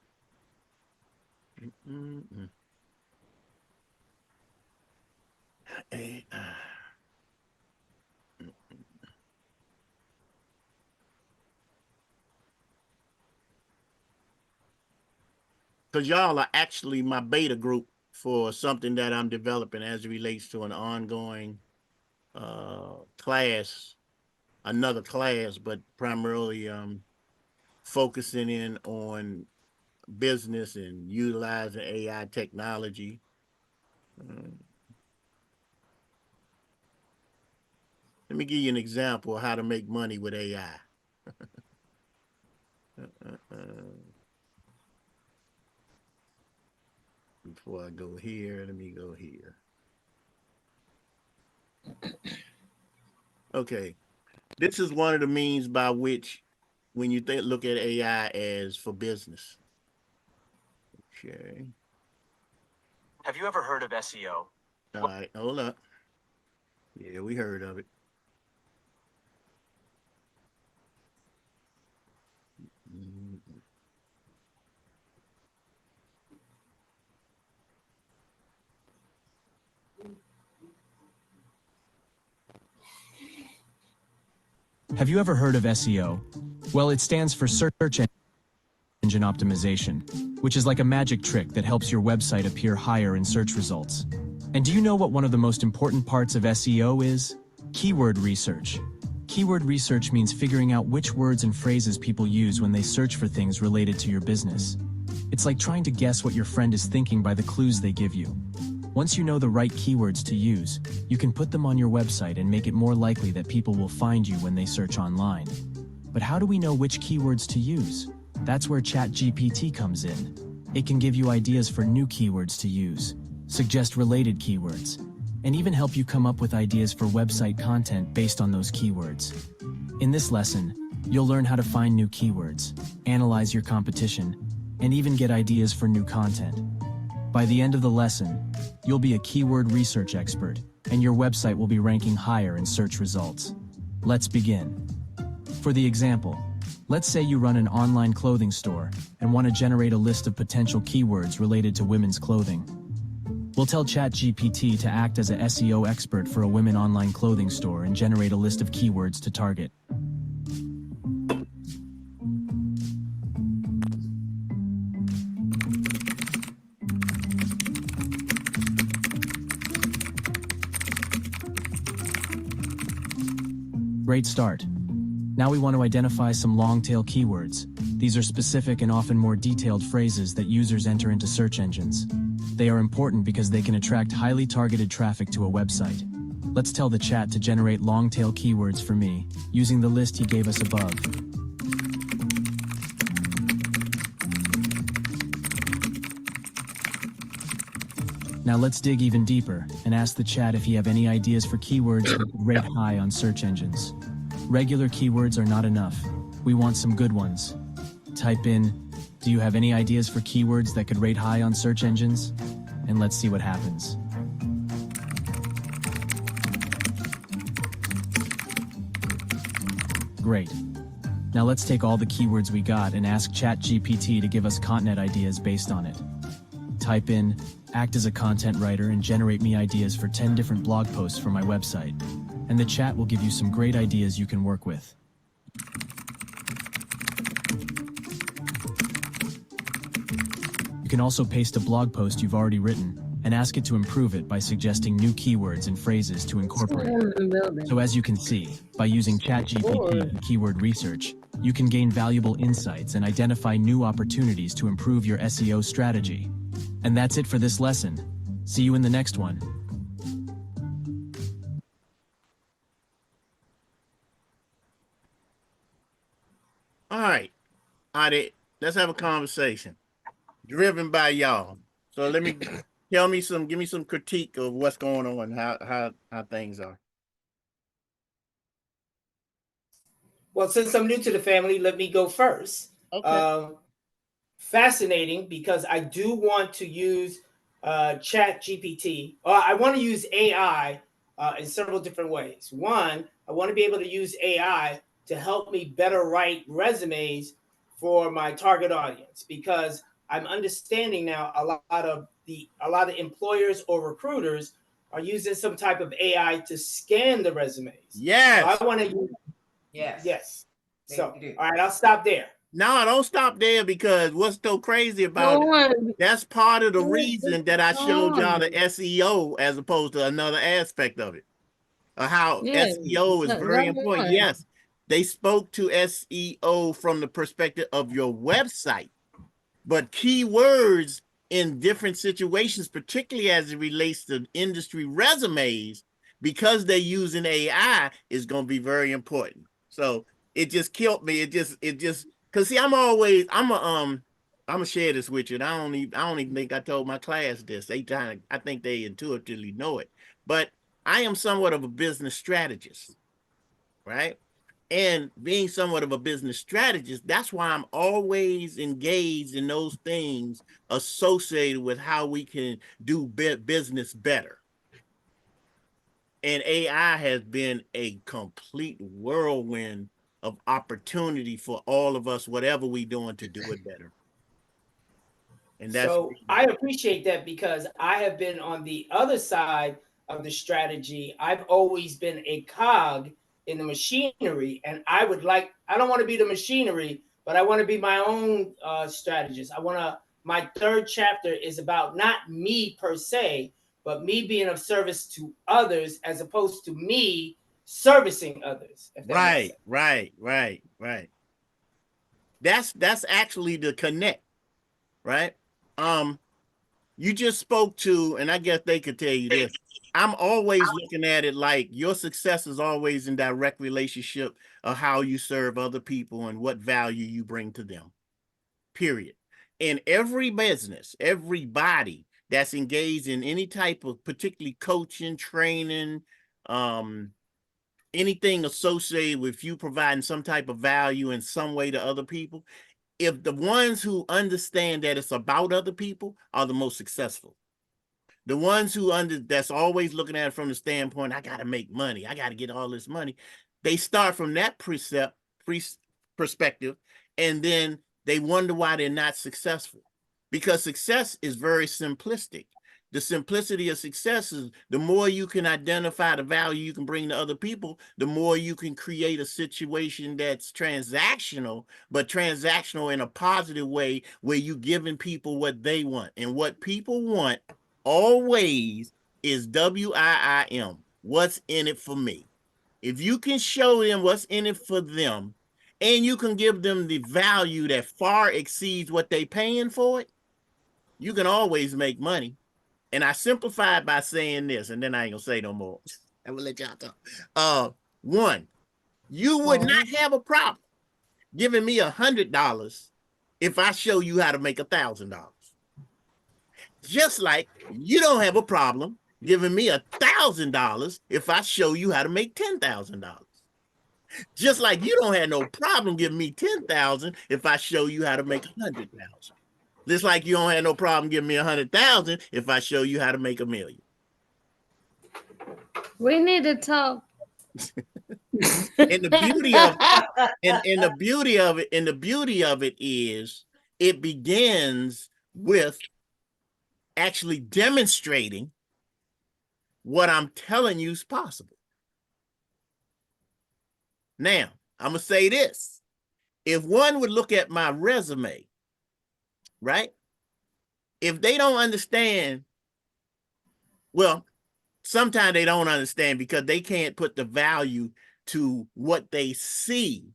Because y'all are actually my beta group for something that I'm developing as it relates to an ongoing class, another class, but primarily focusing in on business and utilizing AI technology. Let me give you an example of how to make money with AI. Before I go here, let me go here. Okay, this is one of the means by which, when you look at AI as for business. Okay. Have you ever heard of SEO? All right, hold up. Yeah, we heard of it. Have you ever heard of SEO? Well, it stands for search engine optimization, which is like a magic trick that helps your website appear higher in search results. And do you know what one of the most important parts of SEO is? Keyword research. Keyword research means figuring out which words and phrases people use when they search for things related to your business. It's like trying to guess what your friend is thinking by the clues they give you. Once you know the right keywords to use, you can put them on your website and make it more likely that people will find you when they search online. But how do we know which keywords to use? That's where ChatGPT comes in. It can give you ideas for new keywords to use, suggest related keywords, and even help you come up with ideas for website content based on those keywords. In this lesson, you'll learn how to find new keywords, analyze your competition, and even get ideas for new content. By the end of the lesson, you'll be a keyword research expert, and your website will be ranking higher in search results. Let's begin. For the example, let's say you run an online clothing store and want to generate a list of potential keywords related to women's clothing. We'll tell ChatGPT to act as a SEO expert for a women online clothing store and generate a list of keywords to target. Great start. Now we want to identify some long-tail keywords. These are specific and often more detailed phrases that users enter into search engines. They are important because they can attract highly targeted traffic to a website. Let's tell the chat to generate long-tail keywords for me, using the list he gave us above. Now let's dig even deeper and ask the chat if you have any ideas for keywords that rate high on search engines. Regular keywords are not enough. We want some good ones. Type in, do you have any ideas for keywords that could rate high on search engines? And let's see what happens. Great. Now let's take all the keywords we got and ask ChatGPT to give us content ideas based on it. Type in, act as a content writer and generate me ideas for 10 different blog posts for my website. And the chat will give you some great ideas you can work with. can also paste a blog post you've already written and ask it to improve it by suggesting new keywords and phrases to incorporate. So as you can see, by using ChatGPT and keyword research, you can gain valuable insights and identify new opportunities to improve your SEO strategy. And that's it for this lesson. See you in the next one. All right, Adiyb, let's have a conversation driven by y'all. So let me give me some critique of what's going on, how things are. Well, since I'm new to the family, let me go first. Okay. Fascinating, because I do want to use ChatGPT. I want to use AI in several different ways. One, I want to be able to use AI to help me better write resumes for my target audience, because I'm understanding now a lot of employers or recruiters are using some type of AI to scan the resumes. Yes. So I want to use. Yes. So, all right, I'll stop there. No, don't stop there, because what's so crazy about it, that's part of the reason that I showed y'all the SEO as opposed to another aspect of it. How SEO is very important. Yes, they spoke to SEO from the perspective of your website, but keywords in different situations, particularly as it relates to industry resumes, because they're using AI, is going to be very important. So it just killed me. It just because see, I'm gonna share this with you. And I don't even think I told my class this. I think they intuitively know it, but I am somewhat of a business strategist, right? And being somewhat of a business strategist, that's why I'm always engaged in those things associated with how we can do business better. And AI has been a complete whirlwind of opportunity for all of us, whatever we're doing, to do it better. And that's so I appreciate that, because I have been on the other side of the strategy. I've always been a cog in the machinery, and I don't want to be the machinery, but I want to be my own strategist. My third chapter is about not me per se, but me being of service to others as opposed to me servicing others. right. That's actually the connect, right? You just spoke to, and I guess they could tell you this. I'm always looking at it like your success is always in direct relationship of how you serve other people and what value you bring to them. Period. In every business, everybody that's engaged in any type of particularly coaching, training, anything associated with you providing some type of value in some way to other people, if the ones who understand that it's about other people are the most successful. The ones who that's always looking at it from the standpoint, I got to make money, I got to get all this money. They start from that perspective, and then they wonder why they're not successful. Because success is very simplistic. The simplicity of success is the more you can identify the value you can bring to other people, the more you can create a situation that's transactional, but transactional in a positive way, where you're giving people what they want. And what people want always is WIIM, what's in it for me. If you can show them what's in it for them, and you can give them the value that far exceeds what they're paying for it, you can always make money. And I simplify it by saying this, and then I ain't gonna say no more. I will let y'all talk. One, you would not have a problem giving me $100 if I show you how to make $1,000. Just like you don't have a problem giving me $1,000 if I show you how to make $10,000. Just like you don't have no problem giving me $10,000 if I show you how to make $100,000. Just like you don't have no problem giving me $100,000 if I show you how to make $1 million. We need to talk. And the beauty of and the beauty of it is it begins with actually demonstrating what I'm telling you is possible. Now, I'm gonna say this. If one would look at my resume, right? if they don't understand, well, sometimes they don't understand because they can't put the value to what they see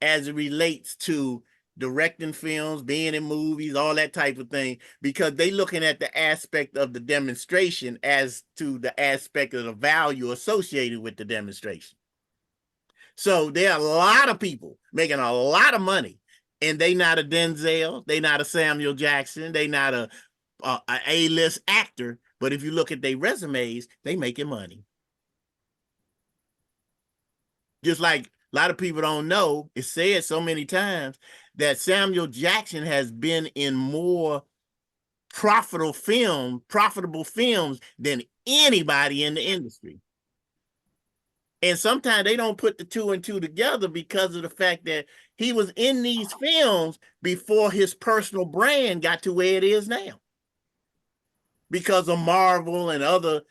as it relates to directing films, being in movies, all that type of thing, because they looking at the aspect of the demonstration as to the aspect of the value associated with the demonstration. So there are a lot of people making a lot of money, and they not a Denzel, they not a Samuel Jackson, they not a A-list actor, but if you look at their resumes, they making money. Just like a lot of people don't know, it's said so many times that Samuel Jackson has been in more profitable films than anybody in the industry. And sometimes they don't put the two and two together because of the fact that he was in these films before his personal brand got to where it is now. Because of Marvel and other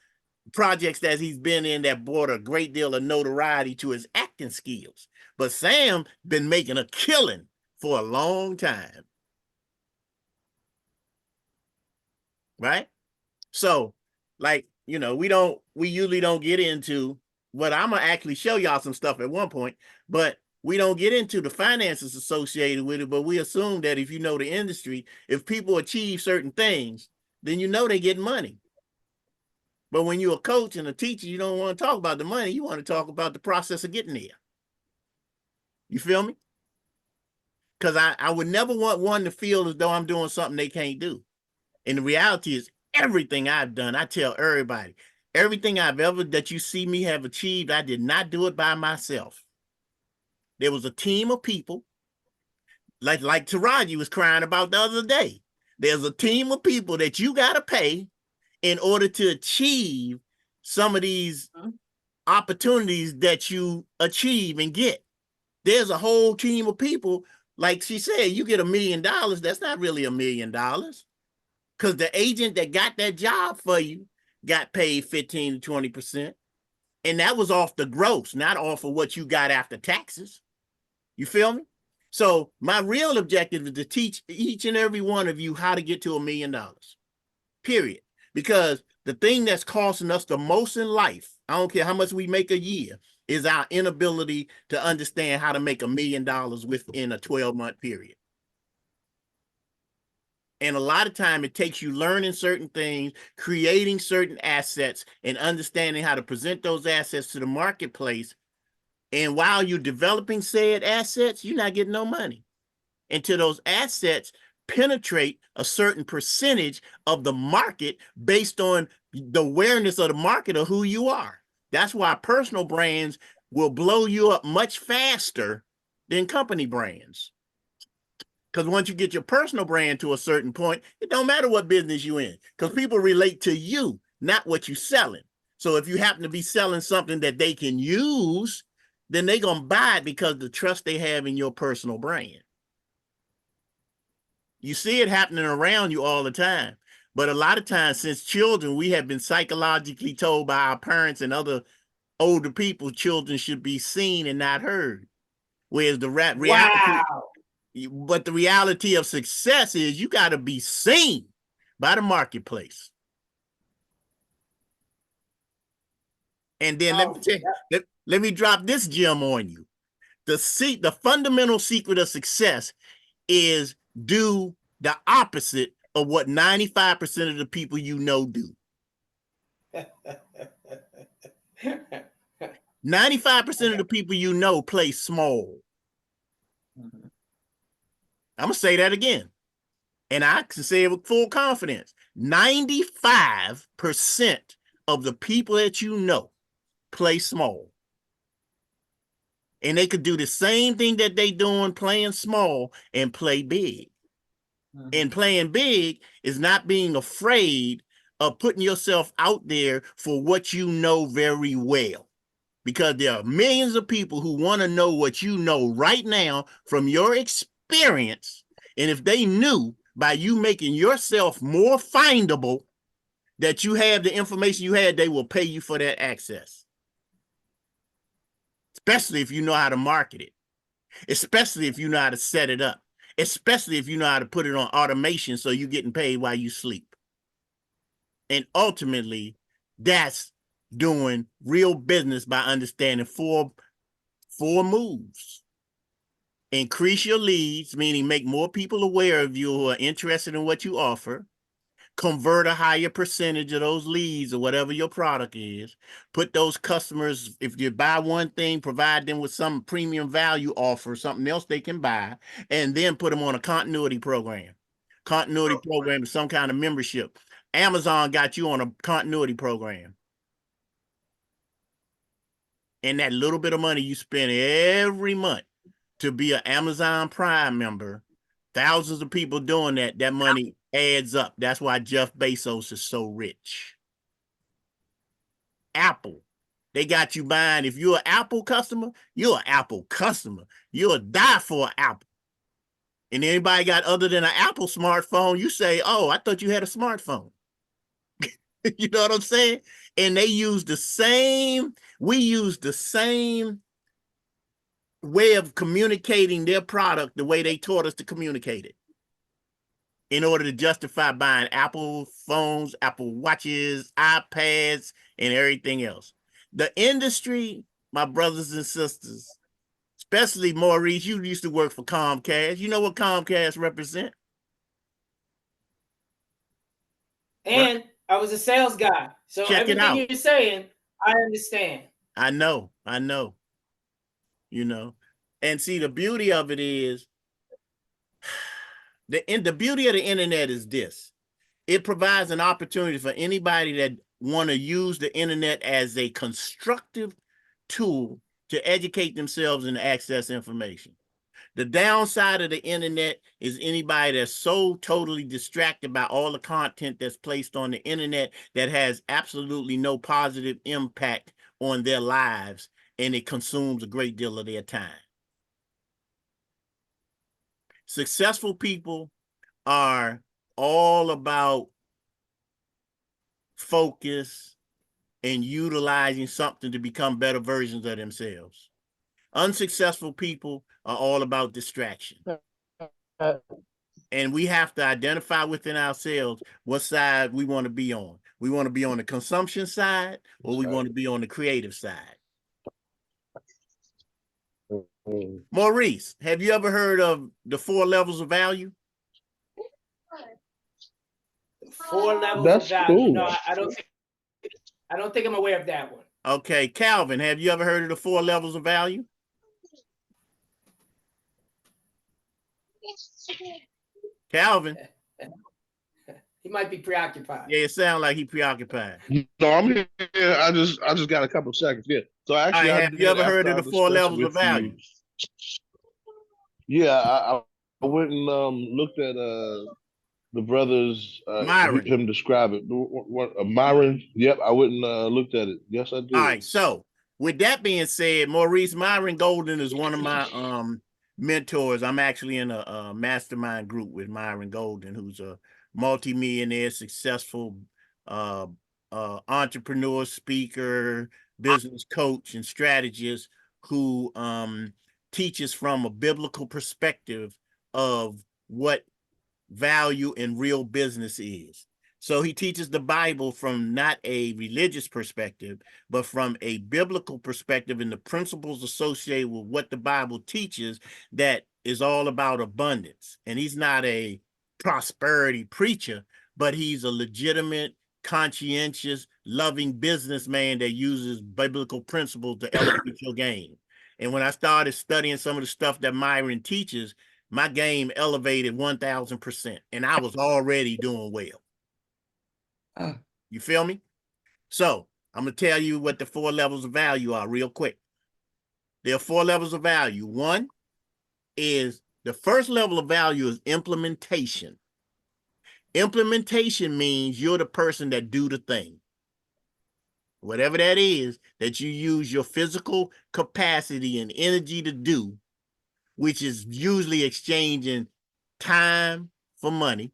projects that he's been in that brought a great deal of notoriety to his acting skills. But Sam been making a killing for a long time. Right? So, like, you know, we usually don't get into what I'm gonna actually show y'all some stuff at one point, but we don't get into the finances associated with it. But we assume that if you know the industry, if people achieve certain things, then you know they get money. But when you're a coach and a teacher, you don't want to talk about the money. You want to talk about the process of getting there. You feel me? Because I would never want one to feel as though I'm doing something they can't do. And the reality is everything I've done, I tell everybody, everything I've ever that you see me have achieved, I did not do it by myself. There was a team of people, like Taraji was crying about the other day. There's a team of people that you got to pay in order to achieve some of these opportunities that you achieve and get. There's a whole team of people, like she said, you get $1 million, that's not really $1 million. Because the agent that got that job for you got paid 15 to 20%. And that was off the gross, not off of what you got after taxes. You feel me? So my real objective is to teach each and every one of you how to get to $1 million, period. Because the thing that's costing us the most in life, I don't care how much we make a year, is our inability to understand how to make $1 million within a 12-month period. And a lot of time it takes you learning certain things, creating certain assets, and understanding how to present those assets to the marketplace. And while you're developing said assets, you're not getting no money until those assets penetrate a certain percentage of the market based on the awareness of the market of who you are. That's why personal brands will blow you up much faster than company brands. Because once you get your personal brand to a certain point, it don't matter what business you're in, because people relate to you, not what you're selling. So if you happen to be selling something that they can use, then they're going to buy it because of the trust they have in your personal brand. You see it happening around you all the time. But a lot of times since children, we have been psychologically told by our parents and other older people, children should be seen and not heard. Whereas the reality, but the reality of success is you got to be seen by the marketplace. And then let me drop this gem on you. The fundamental secret of success is do the opposite of what 95% of the people you know do. 95% of the people you know play small. I'm going to say that again. And I can say it with full confidence. 95% of the people that you know play small. And they could do the same thing that they doing playing small and play big. And playing big is not being afraid of putting yourself out there for what you know very well. Because there are millions of people who want to know what you know right now from your experience. And if they knew by you making yourself more findable that you have the information you had, they will pay you for that access. Especially if you know how to market it. Especially if you know how to set it up. especially if you know how to put it on automation so you're getting paid while you sleep. And ultimately, that's doing real business by understanding four moves. Increase your leads, meaning make more people aware of you who are interested in what you offer. Convert a higher percentage of those leads or whatever your product is. Put those customers, if you buy one thing, provide them with some premium value offer, something else they can buy, and then put them on a continuity program. Continuity program is some kind of membership. Amazon got you on a continuity program. And that little bit of money you spend every month to be an Amazon Prime member, thousands of people doing that, that money adds up. That's why Jeff Bezos is so rich. Apple, they got you buying. If you're an Apple customer, you're an Apple customer. You'll die for an Apple. And anybody got other than an Apple smartphone, you say, oh, I thought you had a smartphone. You know what I'm saying? And they use the same, we use the same way of communicating their product the way they taught us to communicate it in order to justify buying Apple phones, Apple watches, iPads, and everything else. The industry, my brothers and sisters, especially Maurice, you used to work for Comcast. You know what Comcast represent? And right. I was a sales guy. So check everything you're saying, I understand. I know. You know, and see, the beauty of it is, the beauty of the internet is this. It provides an opportunity for anybody that want to use the internet as a constructive tool to educate themselves and access information. The downside of the internet is anybody that's so totally distracted by all the content that's placed on the internet that has absolutely no positive impact on their lives, and it consumes a great deal of their time. Successful people are all about focus and utilizing something to become better versions of themselves. Unsuccessful people are all about distraction. And we have to identify within ourselves what side we want to be on. We want to be on the consumption side, or we want to be on the creative side. Maurice, have you ever heard of the 4 levels of value? 4 levels That's of value. cool. No, I don't think I'm aware of that one. Okay, Calvin, have you ever heard of the 4 levels of value? Calvin. He might be preoccupied. Yeah, it sounds like he preoccupied. No, I'm here. I just got a couple seconds. Yeah. So actually, right, have you ever heard of the 4 levels of value? Yeah, I went and looked at the brothers, him describe it. Myron. Yep, I went and looked at it. Yes, I did. All right. So with that being said, Maurice, Myron Golden is one of my mentors. I'm actually in a mastermind group with Myron Golden, who's a multimillionaire, successful entrepreneur, speaker, business coach, and strategist who teaches from a biblical perspective of what value in real business is. So he teaches the Bible from not a religious perspective, but from a biblical perspective and the principles associated with what the Bible teaches that is all about abundance. And he's not a prosperity preacher, but he's a legitimate, conscientious, loving businessman that uses biblical principles to elevate your game. And when I started studying some of the stuff that Myron teaches, my game elevated 1,000%, and I was already doing well. You feel me? So I'm going to tell you what the 4 levels of value are real quick. There are 4 levels of value. One is the first level of value is implementation. Implementation means you're the person that do the thing. Whatever that is, that you use your physical capacity and energy to do, which is usually exchanging time for money.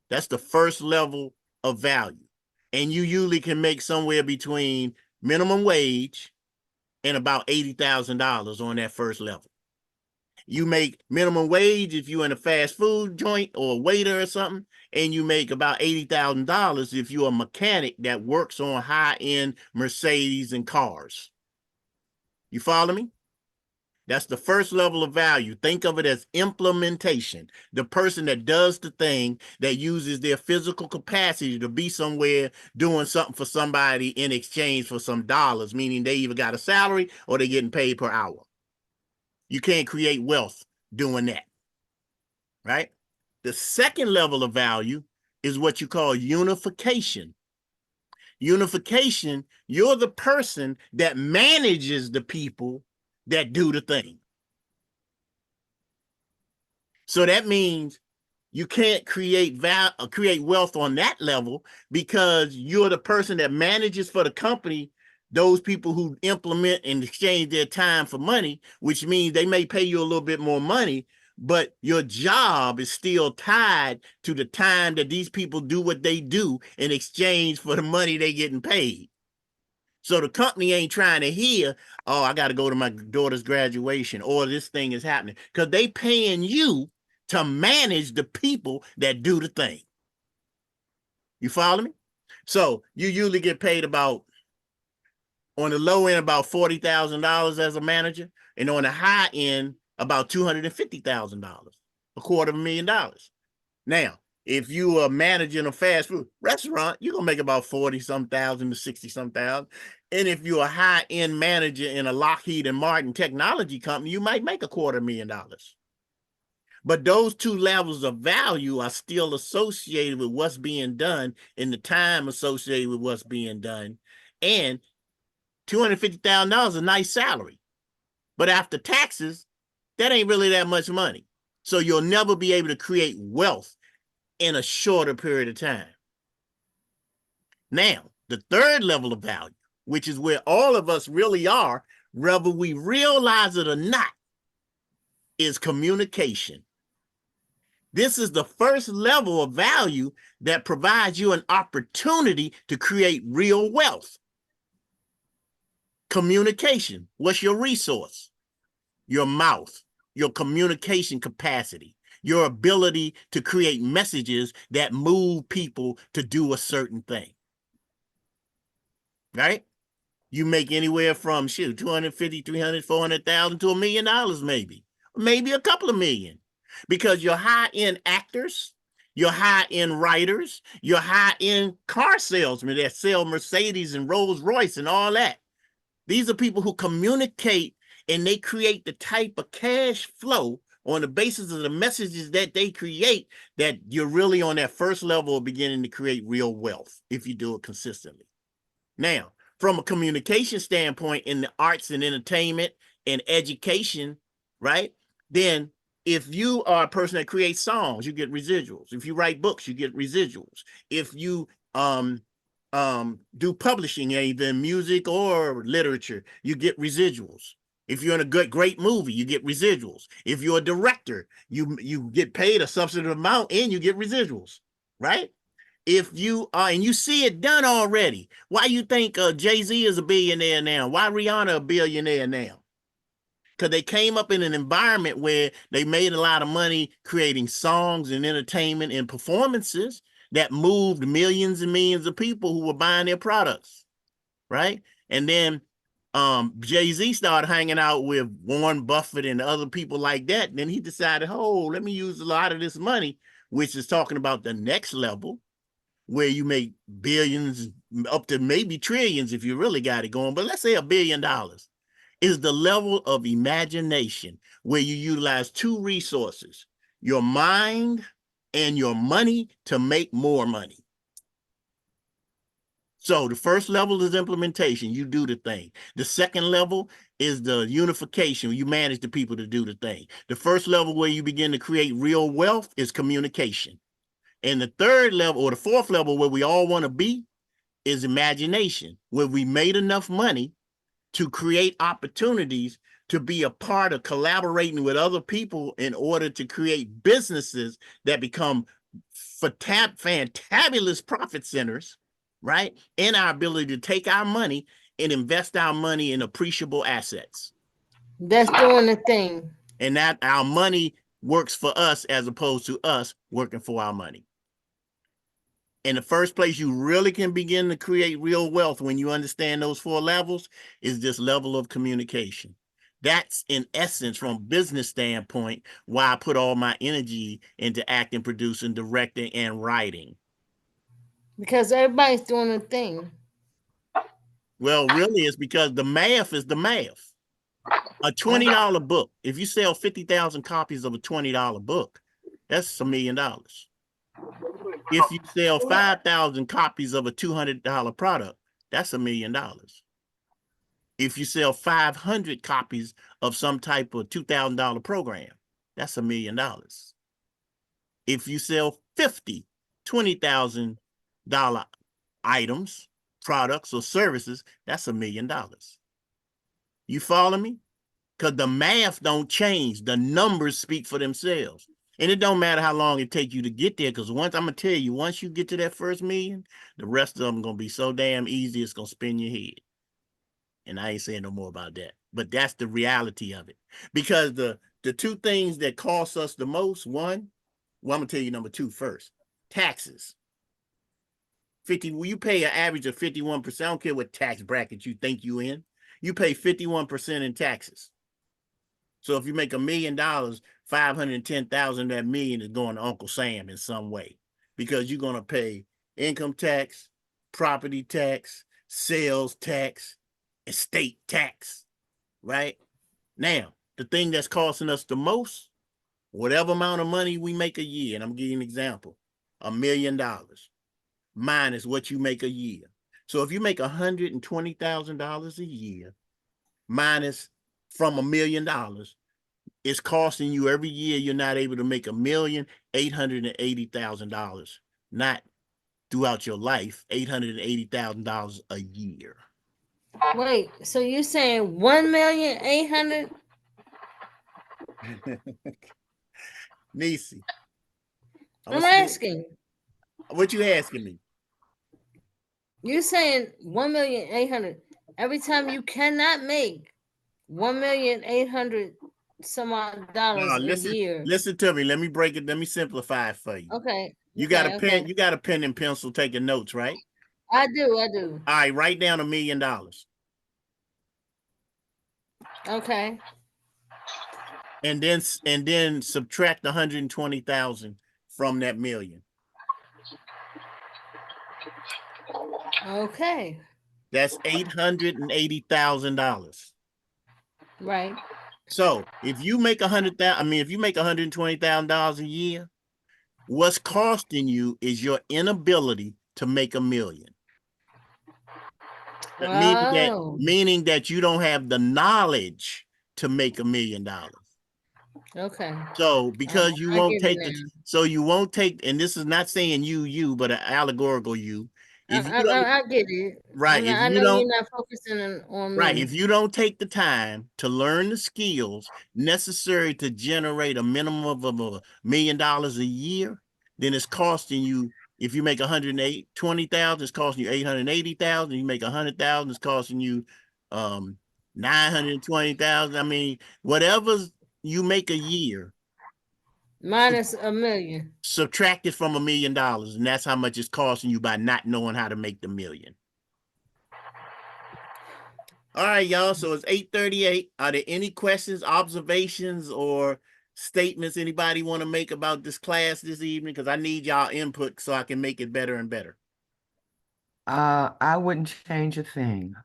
That's the first level of value. And you usually can make somewhere between minimum wage and about $80,000 on that first level. You make minimum wage if you're in a fast food joint or a waiter or something, and you make about $80,000 if you're a mechanic that works on high-end Mercedes and cars. You follow me? That's the first level of value. Think of it as implementation. The person that does the thing, that uses their physical capacity to be somewhere doing something for somebody in exchange for some dollars, meaning they either got a salary or they're getting paid per hour. You can't create wealth doing that, right? The second level of value is what you call unification. Unification, you're the person that manages the people that do the thing. So that means you can't create wealth on that level because you're the person that manages for the company those people who implement and exchange their time for money, which means they may pay you a little bit more money, but your job is still tied to the time that these people do what they do in exchange for the money they getting paid. So the company ain't trying to hear, oh, I got to go to my daughter's graduation or this thing is happening, because they paying you to manage the people that do the thing. You follow me? So you usually get paid about, on the low end, about $40,000 as a manager, and on the high end, about $250,000, $250,000. Now, if you are managing a fast food restaurant, you're gonna make about 40-some thousand to 60-some thousand. And if you're a high-end manager in a Lockheed and Martin technology company, you might make $250,000. But those two levels of value are still associated with what's being done and the time associated with what's being done. And $250,000 is a nice salary. But after taxes, that ain't really that much money. So you'll never be able to create wealth in a shorter period of time. Now, the third level of value, which is where all of us really are, whether we realize it or not, is communication. This is the first level of value that provides you an opportunity to create real wealth. Communication. What's your resource? Your mouth, your communication capacity, your ability to create messages that move people to do a certain thing. Right? You make anywhere from 250, 300, 400,000 to $1 million, maybe a couple of million, because you're high-end actors, you're high-end writers, you're high-end car salesmen that sell Mercedes and Rolls Royce and all that. These are people who communicate, and they create the type of cash flow on the basis of the messages that they create, that you're really on that first level of beginning to create real wealth if you do it consistently. Now, from a communication standpoint in the arts and entertainment and education, right? Then if you are a person that creates songs, you get residuals. If you write books, you get residuals. If you do publishing, either in music or literature, you get residuals. If you're in a great movie, you get residuals. If you're a director, you get paid a substantive amount and you get residuals, right? If you are, and you see it done already. Why you think Jay-Z is a billionaire now? Why Rihanna a billionaire now? Because they came up in an environment where they made a lot of money creating songs and entertainment and performances that moved millions and millions of people who were buying their products, right? And then Jay-Z started hanging out with Warren Buffett and other people like that. And then he decided, oh, let me use a lot of this money, which is talking about the next level, where you make billions up to maybe trillions if you really got it going. But let's say $1 billion is the level of imagination where you utilize two resources, your mind and your money, to make more money. So the first level is implementation. You do the thing. The second level is the unification. You manage the people to do the thing. The first level where you begin to create real wealth is communication. And the third level, or the fourth level, where we all want to be, is imagination, where we made enough money to create opportunities to be a part of collaborating with other people in order to create businesses that become fantabulous profit centers, right? And our ability to take our money and invest our money in appreciable assets. That's doing the thing. And that our money works for us as opposed to us working for our money. And the first place you really can begin to create real wealth when you understand those 4 levels is this level of communication. That's in essence, from a business standpoint, why I put all my energy into acting, producing, directing, and writing. Because everybody's doing a thing. Well, really, it's because the math is the math. A $20 book, if you sell 50,000 copies of a $20 book, that's $1 million. If you sell 5,000 copies of a $200 product, that's $1 million. If you sell 500 copies of some type of $2,000 program, that's $1 million. If you sell 50 $20,000 items, products, or services, that's $1 million. You follow me? Because the math don't change. The numbers speak for themselves. And it don't matter how long it takes you to get there, because once I'm going to tell you, once you get to that first million, the rest of them going to be so damn easy, it's going to spin your head. And I ain't saying no more about that. But that's the reality of it. Because the 2 things that cost us the most, one, well, I'm going to tell you number 2 first. Taxes. You pay an average of 51%. I don't care what tax bracket you think you in. You pay 51% in taxes. So if you make $1 million, 510,000 of that million is going to Uncle Sam in some way, because you're going to pay income tax, property tax, sales tax, estate tax, right? Now, the thing that's costing us the most, whatever amount of money we make a year, and I'm giving you an example, $1 million minus what you make a year. So if you make $120,000 a year minus from $1 million, it's costing you every year you're not able to make $1,880,000, not throughout your life, $880,000 a year. Wait, so you're saying 1,800,000? Nisi, I'm asking. What you asking me? You're saying 1,800,000 every time you cannot make 1,800,000 some odd dollars a year. Listen to me. Let me break it. Let me simplify it for you. Okay. You got a pen. Okay. You got a pen and pencil taking notes, right? I do. All right, write down $1 million. Okay. And then subtract 120,000 from that million. Okay. That's $880,000. Right. So if you make if you make $120,000 a year, what's costing you is your inability to make $1 million. Meaning that you don't have the knowledge to make $1 million. Okay. So because you won't take and this is not saying you, but an allegorical you. If I get it. Right. I know you're not focusing on me. Right. If you don't take the time to learn the skills necessary to generate a minimum of $1 million a year, then it's costing you. If you make 120,000, it's costing you 880,000. You make 100,000, it's costing you 920,000. I mean, whatever you make a year, minus $1 million, subtract it from $1 million, and that's how much it's costing you by not knowing how to make the million. All right, y'all. So it's 8:38. Are there any questions, observations, or statements anybody want to make about this class this evening? Because I need y'all input so I can make it better and better. I wouldn't change a thing.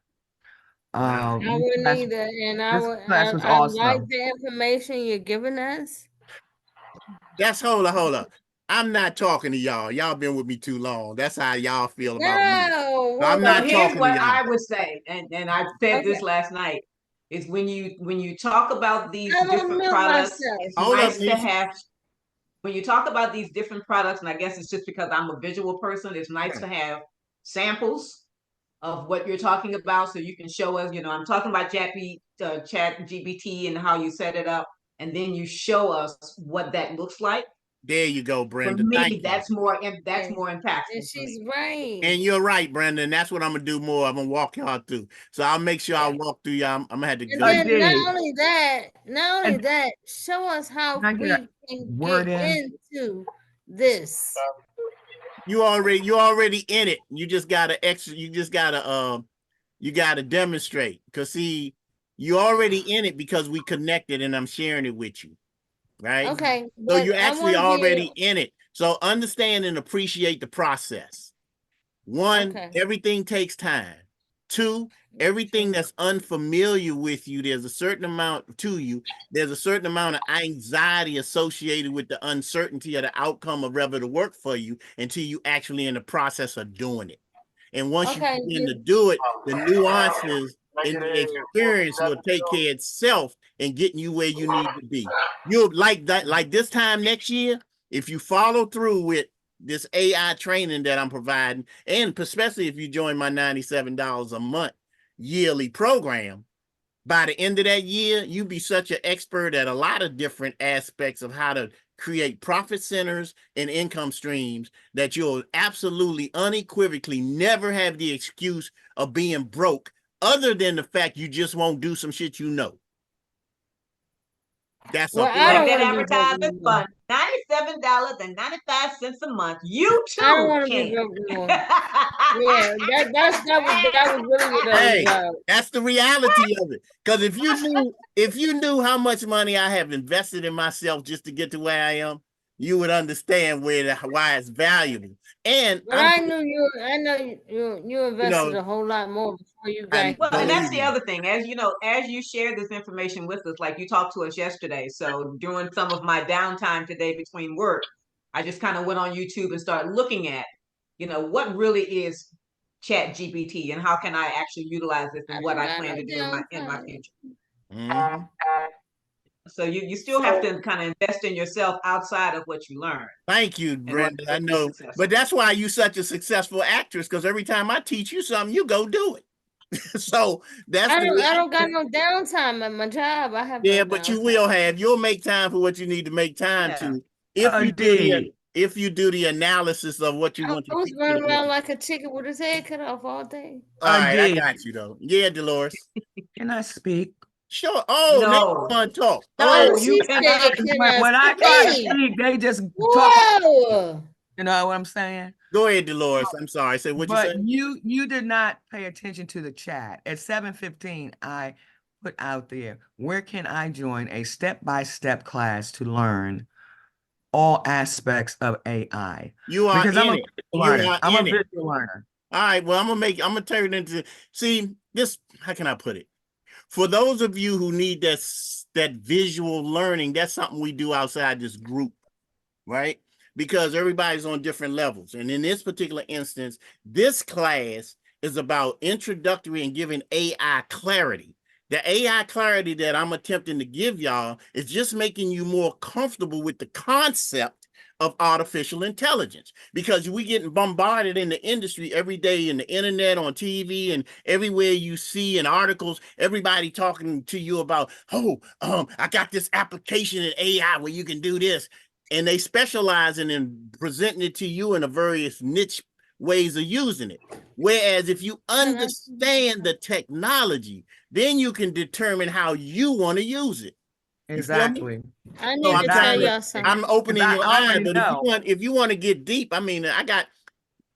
I wouldn't either, and I like the information you're giving us. That's hold up. I'm not talking to y'all. Y'all been with me too long. That's how y'all feel about me. So I'm not talking to y'all. Here's what I would say, and I said this last night, is when you talk about these different products, it's nice to have. When you talk about these different products, and I guess it's just because I'm a visual person, it's nice to have samples of what you're talking about, so you can show us. I'm talking about ChatGPT and how you set it up, and then you show us what that looks like. There you go, Brenda. For me, Thank you. that's more impactful. And she's right. And you're right, Brenda. And that's what I'm gonna do more. I'm gonna walk y'all through. So I'll make sure I walk through y'all. I'm gonna have to go. And then not only that, show us how we can get into this. You're already in it. You just gotta demonstrate. Because see, you're already in it because we connected and I'm sharing it with you. Right? Okay. So you're actually already in it. So understand and appreciate the process. 1, everything takes time. 2, everything that's unfamiliar with you, there's a certain amount of anxiety associated with the uncertainty of the outcome of whether to work for you until you actually in the process of doing it. And once you begin to do it, the nuances and the experience will take care of itself and getting you where you need to be. You'll like that, like this time next year, if you follow through with this AI training that I'm providing, and especially if you join my $97 a month yearly program, by the end of that year, you'll be such an expert at a lot of different aspects of how to create profit centers and income streams that you'll absolutely unequivocally never have the excuse of being broke, other than the fact you just won't do some shit you know. That's I don't want advertisement for $97.95 a month. You too. I don't want to be broke anymore. Yeah, that was really what that was about. That's the reality of it. Because if you knew how much money I have invested in myself just to get to where I am, you would understand why it's valuable. And I know you invested a whole lot more before you got. Well, and that's the other thing. As you know, as you share this information with us, like you talked to us yesterday. So during some of my downtime today between work, I just kind of went on YouTube and started looking at, what really is ChatGPT and how can I actually utilize this and what I plan to do in my future. Mm-hmm. So you still have to kind of invest in yourself outside of what you learn. Thank you, Brenda. I know, but that's why you're such a successful actress, because every time I teach you something, you go do it. So that's I don't got no downtime at my job. I have but you will have. You'll make time for what you need to make time to. If you do the analysis of what you want to. I was running around like a chicken with his head cut off all day. All right, I got you though. Yeah, Dolores. Can I speak? Sure. Oh, no. They want to talk. No, you cannot. When I try to speak, they just talk. You know what I'm saying? Go ahead, Dolores. I'm sorry. Say what you said. But you did not pay attention to the chat. At 7:15, I put out there, where can I join a step-by-step class to learn all aspects of AI? You are because I'm a visual learner. All right. Well, I'm gonna turn it into this. How can I put it? For those of you who need that visual learning, that's something we do outside this group, right? Because everybody's on different levels. And in this particular instance, this class is about introductory and giving AI clarity. The AI clarity that I'm attempting to give y'all is just making you more comfortable with the concept of artificial intelligence, because we getting bombarded in the industry every day, in the internet, on TV, and everywhere you see in articles, everybody talking to you about, I got this application in AI where you can do this. And they specialize in presenting it to you in a various niche ways of using it. Whereas if you understand the technology, then you can determine how you want to use it. Exactly. I need to tell y'all something. I'm opening your eye, but if you want to get deep, I mean, I got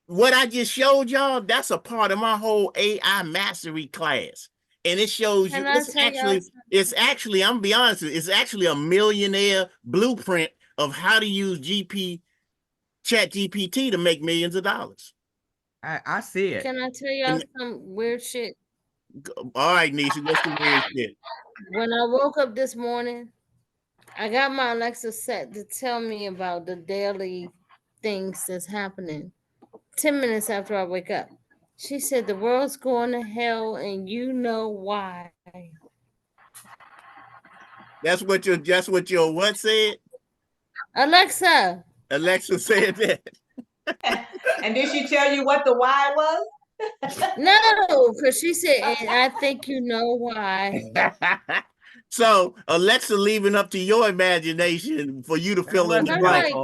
what I just showed y'all. That's a part of my whole AI mastery class, and it shows you. It's actually. I'm gonna be honest with you, it's actually a millionaire blueprint of how to use ChatGPT to make millions of dollars. I see it. Can I tell y'all some weird shit? All right, Nisha, what's the weird shit? When I woke up this morning, I got my Alexa set to tell me about the daily things that's happening. 10 minutes after I wake up, she said the world's going to hell, and you know why. That's what your what said? Alexa said that. And did she tell you what the why was? No, because she said, and I think you know why. So Alexa, leaving up to your imagination for you to fill in the blank.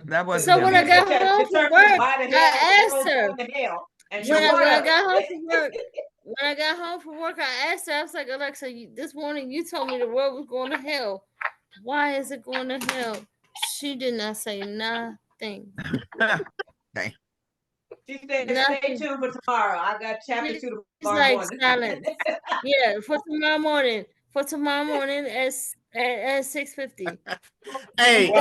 That was so when I got home from work, I asked her. When I got home from work, I asked her. I was like, Alexa, this morning you told me the world was going to hell. Why is it going to hell? She did not say nothing. Okay. She said, "Stay tuned for tomorrow. I got chapter 2 tomorrow morning." Silence. Yeah, for tomorrow morning. For tomorrow morning at 6:50. Hey,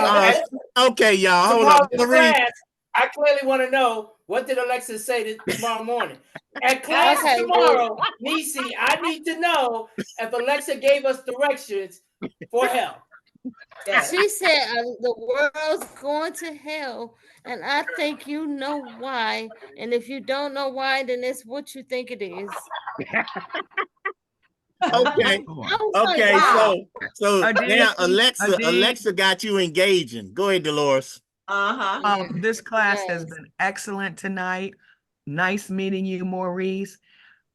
okay, y'all. Hold on. Class, I clearly want to know, what did Alexa say tomorrow morning? At class tomorrow, Nisi, I need to know if Alexa gave us directions for hell. She said the world's going to hell, and I think you know why. And if you don't know why, then it's what you think it is. Okay. Okay. Like, wow. So now Alexa got you engaging. Go ahead, Dolores. This class has been excellent tonight. Nice meeting you, Maurice.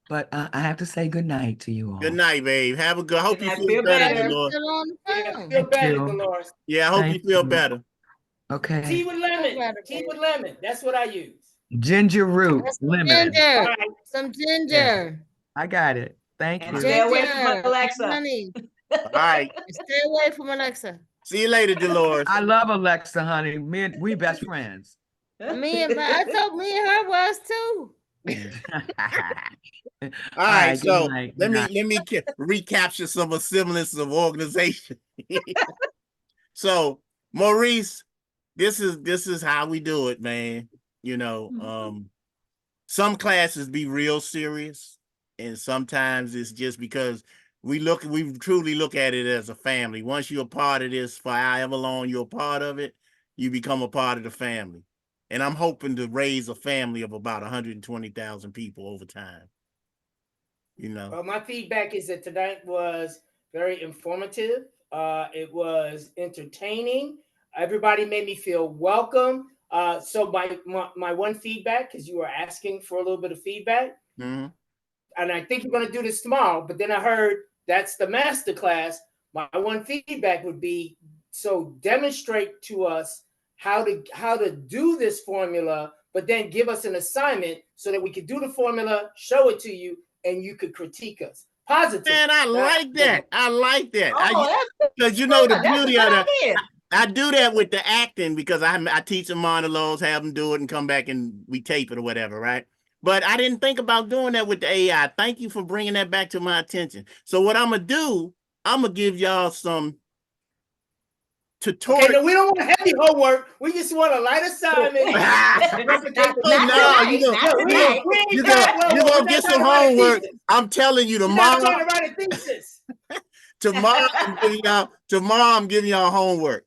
But I have to say good night to you all. Good night, babe. Have a good. I hope you feel better, Dolores. Feel better, Dolores. Yeah, I hope you feel better. Okay. Tea with lemon. Tea with lemon. That's what I use. Ginger root, lemon. Ginger. Right. Some ginger. Yeah. I got it. Thank you. Stay away from Alexa. Honey. All right. Stay away from Alexa. See you later, Dolores. I love Alexa, honey. We best friends. I thought me and her was too. All right, so let me recapture some semblance of organization. So, Maurice, this is how we do it, man. You know, some classes be real serious, and sometimes it's just because we truly look at it as a family. Once you're a part of this, for however long you're a part of it, you become a part of the family. And I'm hoping to raise a family of about 120,000 people over time. You know. Well, my feedback is that tonight was very informative. It was entertaining. Everybody made me feel welcome. So my one feedback, because you were asking for a little bit of feedback, and I think you're going to do this tomorrow. But then I heard that's the master class. My one feedback would be, so demonstrate to us how to do this formula, but then give us an assignment so that we could do the formula, show it to you, and you could critique us. Positive. Man, I like that. I like that. Because you know the beauty of that. I do that with the acting because I teach them monologues, have them do it, and come back and we tape it or whatever, right? But I didn't think about doing that with the AI. Thank you for bringing that back to my attention. So what I'm going to do, I'm going to give y'all some tutorial. Okay, no, we don't want heavy homework. We just want a light assignment. You're going to get some homework. I'm telling you tomorrow. You're not trying to write a thesis. Tomorrow I'm giving y'all homework.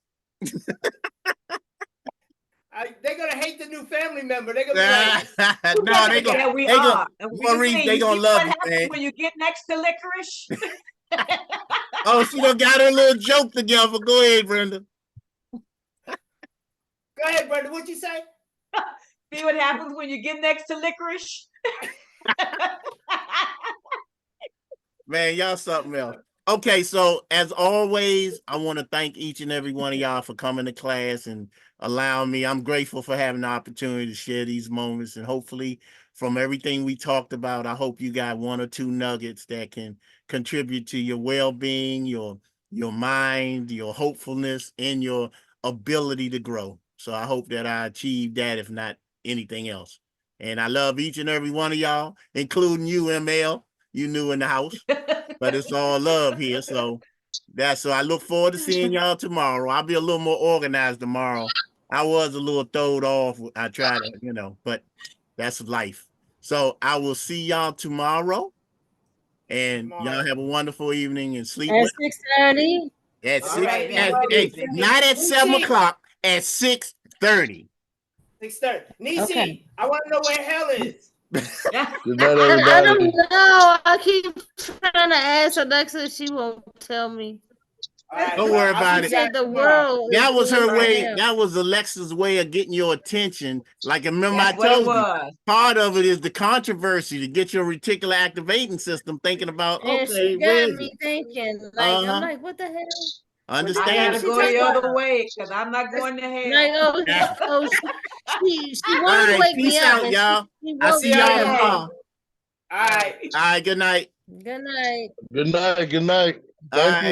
They're gonna hate the new family member. They're gonna be like, no, they're gonna. Yeah, Maurice, they gonna love it, man. When you get next to licorice. Oh, she done got her little joke together. Go ahead, Brenda. Go ahead, Brenda. What'd you say? See what happens when you get next to licorice? Man, y'all something else. Okay, so as always, I want to thank each and every one of y'all for coming to class and allowing me. I'm grateful for having the opportunity to share these moments, and hopefully from everything we talked about, I hope you got one or two nuggets that can contribute to your well-being, your mind, your hopefulness, and your ability to grow. So I hope that I achieved that, if not anything else. And I love each and every one of y'all, including you, ML. You new in the house, but it's all love here. So I look forward to seeing y'all tomorrow. I'll be a little more organized tomorrow. I was a little throwed off. I tried to, but that's life. So I will see y'all tomorrow. And y'all have a wonderful evening and sleep at 6:30. At 6, not at 7 o'clock, at 6:30. 6:30. Nisi, I want to know where hell is. Good night, everybody. I don't know. I keep trying to ask Alexa. She won't tell me. Don't worry about it. Said the world. That was her way. That was Alexa's way of getting your attention. Like, remember, I told you, part of it is the controversy to get your reticular activating system thinking about, and okay, she got me thinking, like, I'm like, what the hell? Understand? I gotta go the other way because I'm not going to hell. Like, she wanted to wake me up. Peace out, y'all. I'll see y'all tomorrow. All right. All right. Good night. Good night. Good night. Good night. Thank you.